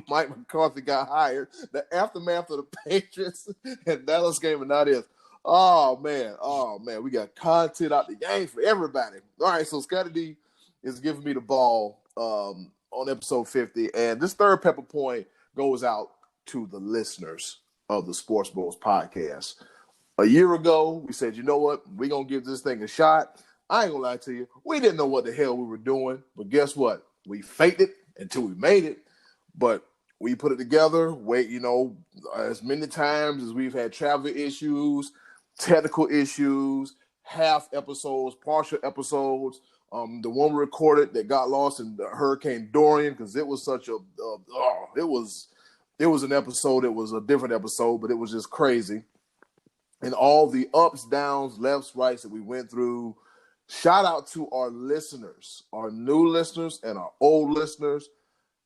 Mike McCarthy got hired, the aftermath of the Patriots and Dallas game, and now this. Oh man, we got content out the game for everybody. All right, so Scottie D is giving me the ball on episode 50, and this third pepper point goes out to the listeners of the SportsBros podcast. A year ago, we said, you know what, we're going to give this thing a shot. I ain't going to lie to you, we didn't know what the hell we were doing, but guess what? We faked it until we made it, but we put it together. As many times as we've had travel issues, technical issues, half episodes, partial episodes. The one we recorded that got lost in Hurricane Dorian, because it was such it was an episode. It was a different episode, but it was just crazy. And all the ups, downs, lefts, rights that we went through. Shout out to our listeners, our new listeners and our old listeners.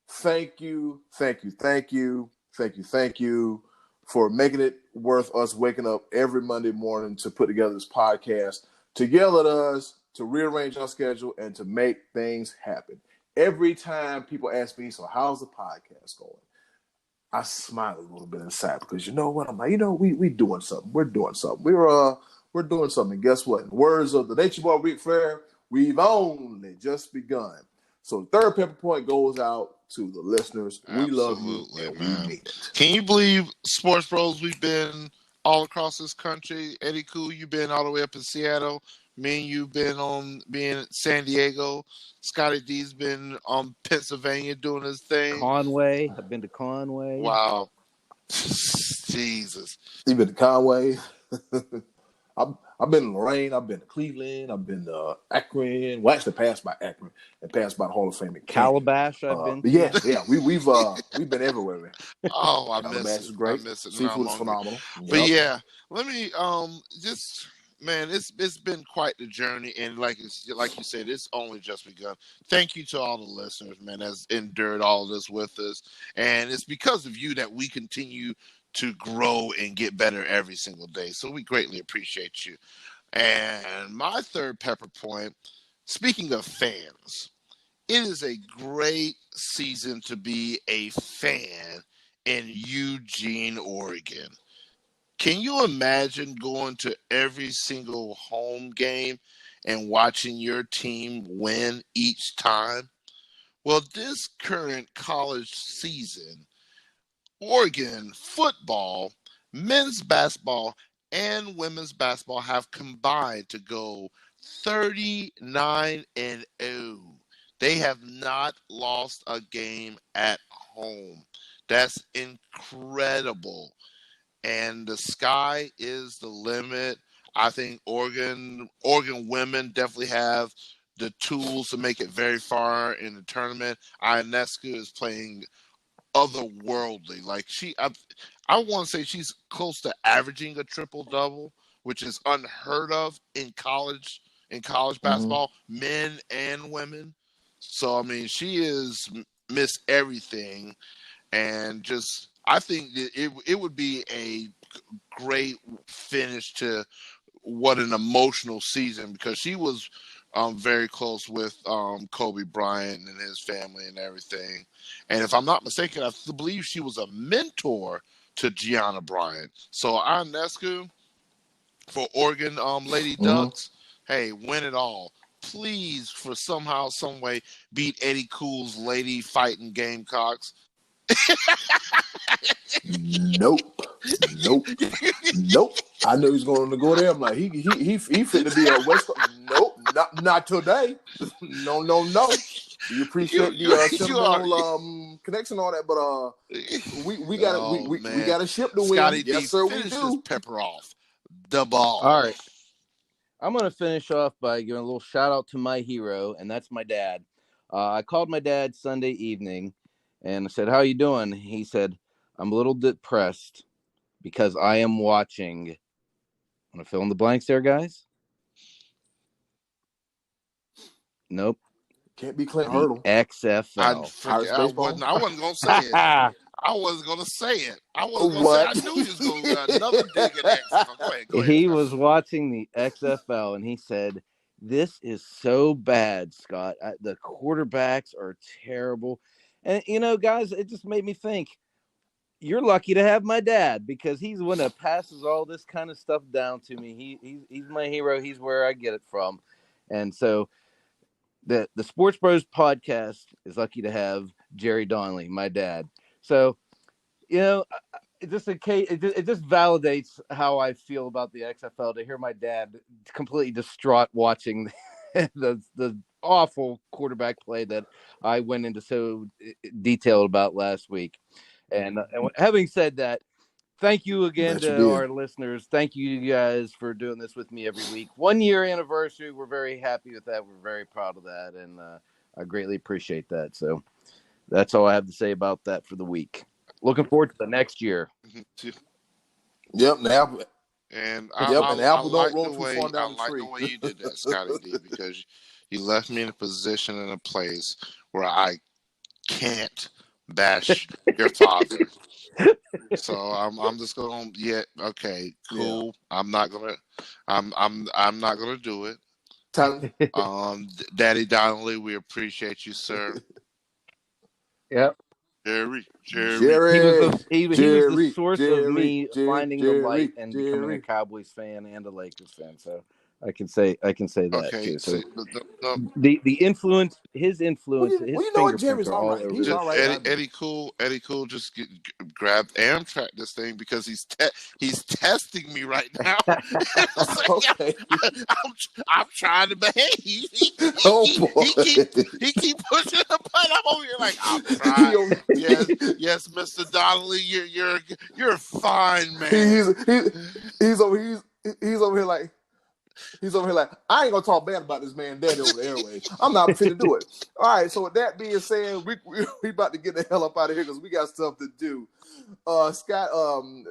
Thank you for making it worth us waking up every Monday morning to put together this podcast, to yell at us, to rearrange our schedule, and to make things happen. Every time people ask me, so how's the podcast going? I smile a little bit inside, because you know what? I'm like, we doing something. We're doing something. We're doing something. And guess what? In the words of the Nature Boy Ric Flair, we've only just begun. So the third pepper point goes out to the listeners. We love you, and we mean it. Can you believe, Sports Bros, we've been all across this country? Eddy, Kool, you've been all the way up in Seattle. Me and you've been in San Diego. Scottie D's been on Pennsylvania doing his thing. Conway. I've been to Conway. Wow. Jesus. You've been to Conway. I've been to Lorraine. I've been to Cleveland. I've been to Akron. Well, actually passed by Akron and passed by the Hall of Fame in Calabash. I've been. But yeah, we've been everywhere, man. Oh, I Calabash miss it. is great. I miss it. Seafood is phenomenal. But yeah, let me just. Man, it's been quite the journey, and like you said, it's only just begun. Thank you to all the listeners, man, that's endured all of this with us, and it's because of you that we continue to grow and get better every single day. So we greatly appreciate you. And my third pepper point, speaking of fans, it is a great season to be a fan in Eugene, Oregon. Can you imagine going to every single home game and watching your team win each time? Well, this current college season, Oregon football, men's basketball, and women's basketball have combined to go 39-0. They have not lost a game at home. That's incredible. And the sky is the limit. I think Oregon women definitely have the tools to make it very far in the tournament. Ionescu is playing otherworldly. Like I want to say she's close to averaging a triple-double, which is unheard of in college basketball, men and women. So, I mean, she is Miss Everything. And just, I think it would be a great finish to what an emotional season, because she was very close with Kobe Bryant and his family and everything. And if I'm not mistaken, I believe she was a mentor to Gianna Bryant. So Ionescu for Oregon Lady Ducks, hey, win it all. Please, for somehow, some way, beat Eddy Kool's Lady Fighting Gamecocks. Nope. I knew he was going to go there. I'm like, he fit to be a West Coast. Nope, not today. No. You appreciate the sentimental connection, all that, but we got a ship to win. Scottie D, yes, sir, we finish do. this pepper off the ball. All right. I'm going to finish off by giving a little shout out to my hero, and that's my dad. I called my dad Sunday evening and I said, "How you doing?" He said, "I'm a little depressed because I am watching." Want to fill in the blanks there, guys? Nope. Can't be Clint Hurdle. XFL. I wasn't going to say it. I wasn't going to say it. I wasn't going to say it. I knew he was going to another dig at XFL. Go ahead. He was watching the XFL and he said, "This is so bad, Scott. The quarterbacks are terrible." And, guys, it just made me think, you're lucky to have my dad, because he's the one that passes all this kind of stuff down to me. He's my hero. He's where I get it from. And so the Sports Bros podcast is lucky to have Jerry Donnelly, my dad. So, it just validates how I feel about the XFL to hear my dad completely distraught watching the awful quarterback play that I went into so detailed about last week. And having said that, thank you again to our listeners. Thank you guys for doing this with me every week. 1 year anniversary. We're very happy with that. We're very proud of that. And I greatly appreciate that. So that's all I have to say about that for the week. Looking forward to the next year. Yep. And Apple don't roll too far down the tree. I like the way you did that, Scottie D, because you left me in a position, in a place where I can't bash your father. So I'm just going. Yeah, okay, cool. Yeah. I'm not gonna do it. Daddy Donnelly, we appreciate you, sir. Yep. Jerry. He was the source of me finding the light and becoming a Cowboys fan and a Lakers fan. So I can say that too. So the influence, his influence, his fingerprints are all over. He's all right. Eddy Kool, just grab Amtrak this thing, because he's testing me right now. Okay. I'm trying to behave. He keep pushing the button. I'm over here like, I'm trying. Yes, Mr. Donnelly, you're fine, man. He's over here like. I ain't gonna talk bad about this man daddy over the airways. I'm not fit to do it. All right, so with that being said, we about to get the hell up out of here because we got stuff to do. Scott,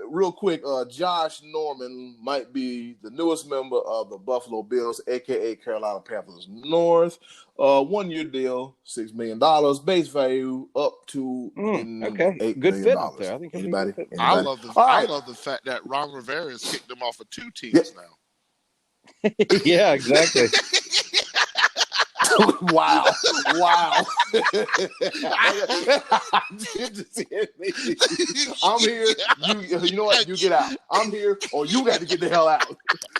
real quick, Josh Norman might be the newest member of the Buffalo Bills, aka Carolina Panthers North. 1 year deal, $6 million, base value up to $8 good million. fit up there. I think anybody? I love the fact that Ron Rivera has kicked them off of 2 teams now. Yeah, exactly. Wow. I'm here. You know what? You get out. I'm here, or you got to get the hell out.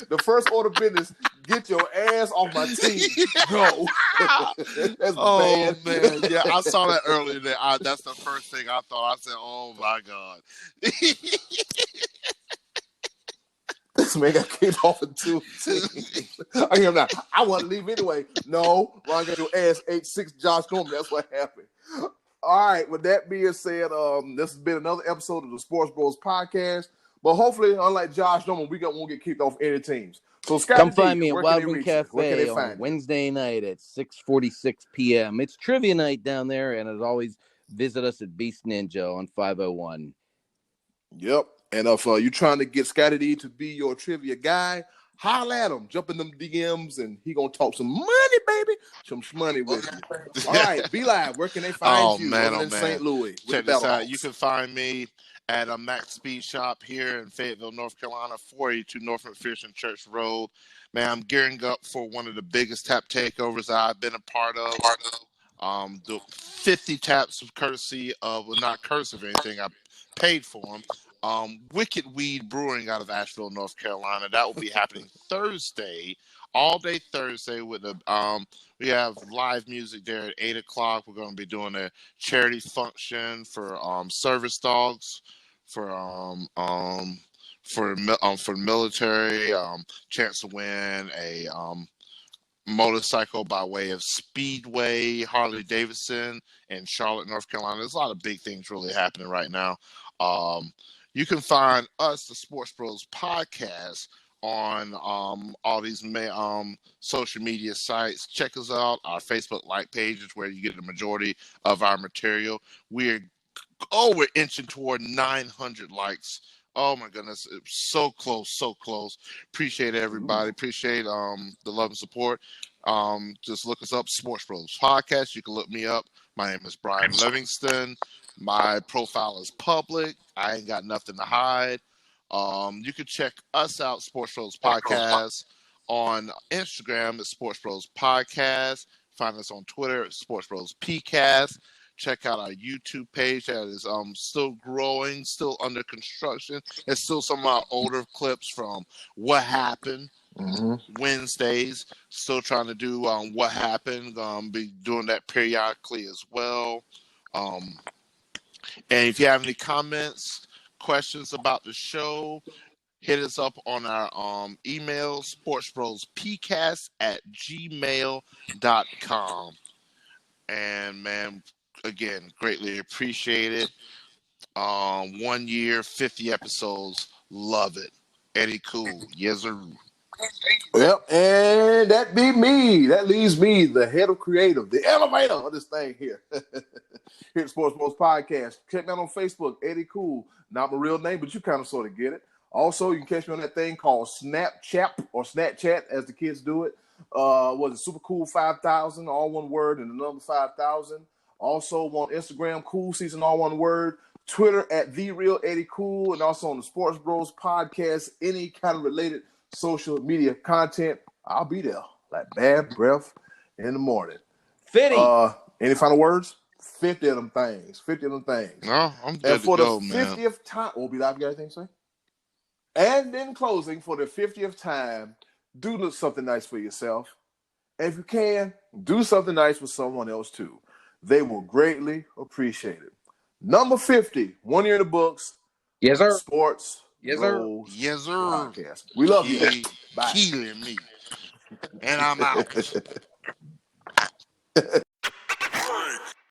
The first order of business: get your ass off my team. Go. That's bad, man. Yeah, I saw that earlier today. That's the first thing I thought. I said, "Oh my god." This man got kicked off of 2 teams. I hear him now. I want to leave anyway. No, Ron got your ass 8-6 Josh Norman. That's what happened. All right. With that being said, this has been another episode of the Sports Bros Podcast. But hopefully, unlike Josh Norman, we won't get kicked off any teams. So, Scottie Come D, find me at where can they Wildman reach you? Where can they Cafe find on you? Wednesday night at 6:46 p.m. It's trivia night down there, and as always, visit us at Beast Ninja on 501. Yep. And if you're trying to get Scottie D to be your trivia guy, holla at him. Jump in them DMs, and he gonna talk some money, baby. Some money with you. All right, be live. Where can they find you? Other than St. Louis. Check this out. You can find me at a Max Speed Shop here in Fayetteville, North Carolina, 482 North McPherson Church Road. Man, I'm gearing up for one of the biggest tap takeovers that I've been a part of. The 50 taps of courtesy of, well, not courtesy of anything, I paid for them. Wicked Weed Brewing out of Asheville, North Carolina. That will be happening Thursday, all day Thursday. With we have live music there at 8 o'clock. We're going to be doing a charity function for service dogs, for the military. Chance to win a motorcycle by way of Speedway Harley Davidson in Charlotte, North Carolina. There's a lot of big things really happening right now. You can find us, the Sports Bros Podcast, on all these social media sites. Check us out. Our Facebook like page is where you get the majority of our material. We're inching toward 900 likes. Oh my goodness, it's so close, so close. Appreciate everybody. Appreciate the love and support. Just look us up, Sports Bros Podcast. You can look me up. My name is Brian Livingston. My profile is public. I ain't got nothing to hide. You can check us out, Sports Bros Podcast, on Instagram at Sports Bros Podcast. Find us on Twitter at Sports Bros PCast. Check out our YouTube page that is still growing, still under construction. There's still some of our older clips from What Happened Wednesdays. Still trying to do What Happened. Be doing that periodically as well. And if you have any comments, questions about the show, hit us up on our email, sportsbrospodcast@gmail.com. And man, again, greatly appreciate it. 1 year, 50 episodes. Love it. Eddie Kool. Yes, sir. Well, and that be me. That leaves me, the head of creative, the elevator of this thing here. Here at Sports Bros Podcast. Check me out on Facebook, Eddie Kool. Not my real name, but you kind of sort of get it. Also, you can catch me on that thing called Snapchat, or Snapchat, as the kids do it. Was it Super Cool 5000, all one word, and another 5000. Also on Instagram, Cool Season, all one word. Twitter at The Real Eddie Kool, and also on the Sports Bros Podcast, any kind of related social media content, I'll be there. Like bad breath in the morning. Fiddy. Any final words? 50 of them things. 50 of them things. No, I'm good and for to go, the man. 50th time, we'll be live. You got anything to say? And in closing, for the 50th time, do something nice for yourself. And if you can, do something nice for someone else too. They will greatly appreciate it. Number 50, 1 year in the books. Yes, sir. Sports. Yes, sir. Bros Yes, sir. Podcast. We love you. Bye. Killing me. And I'm out.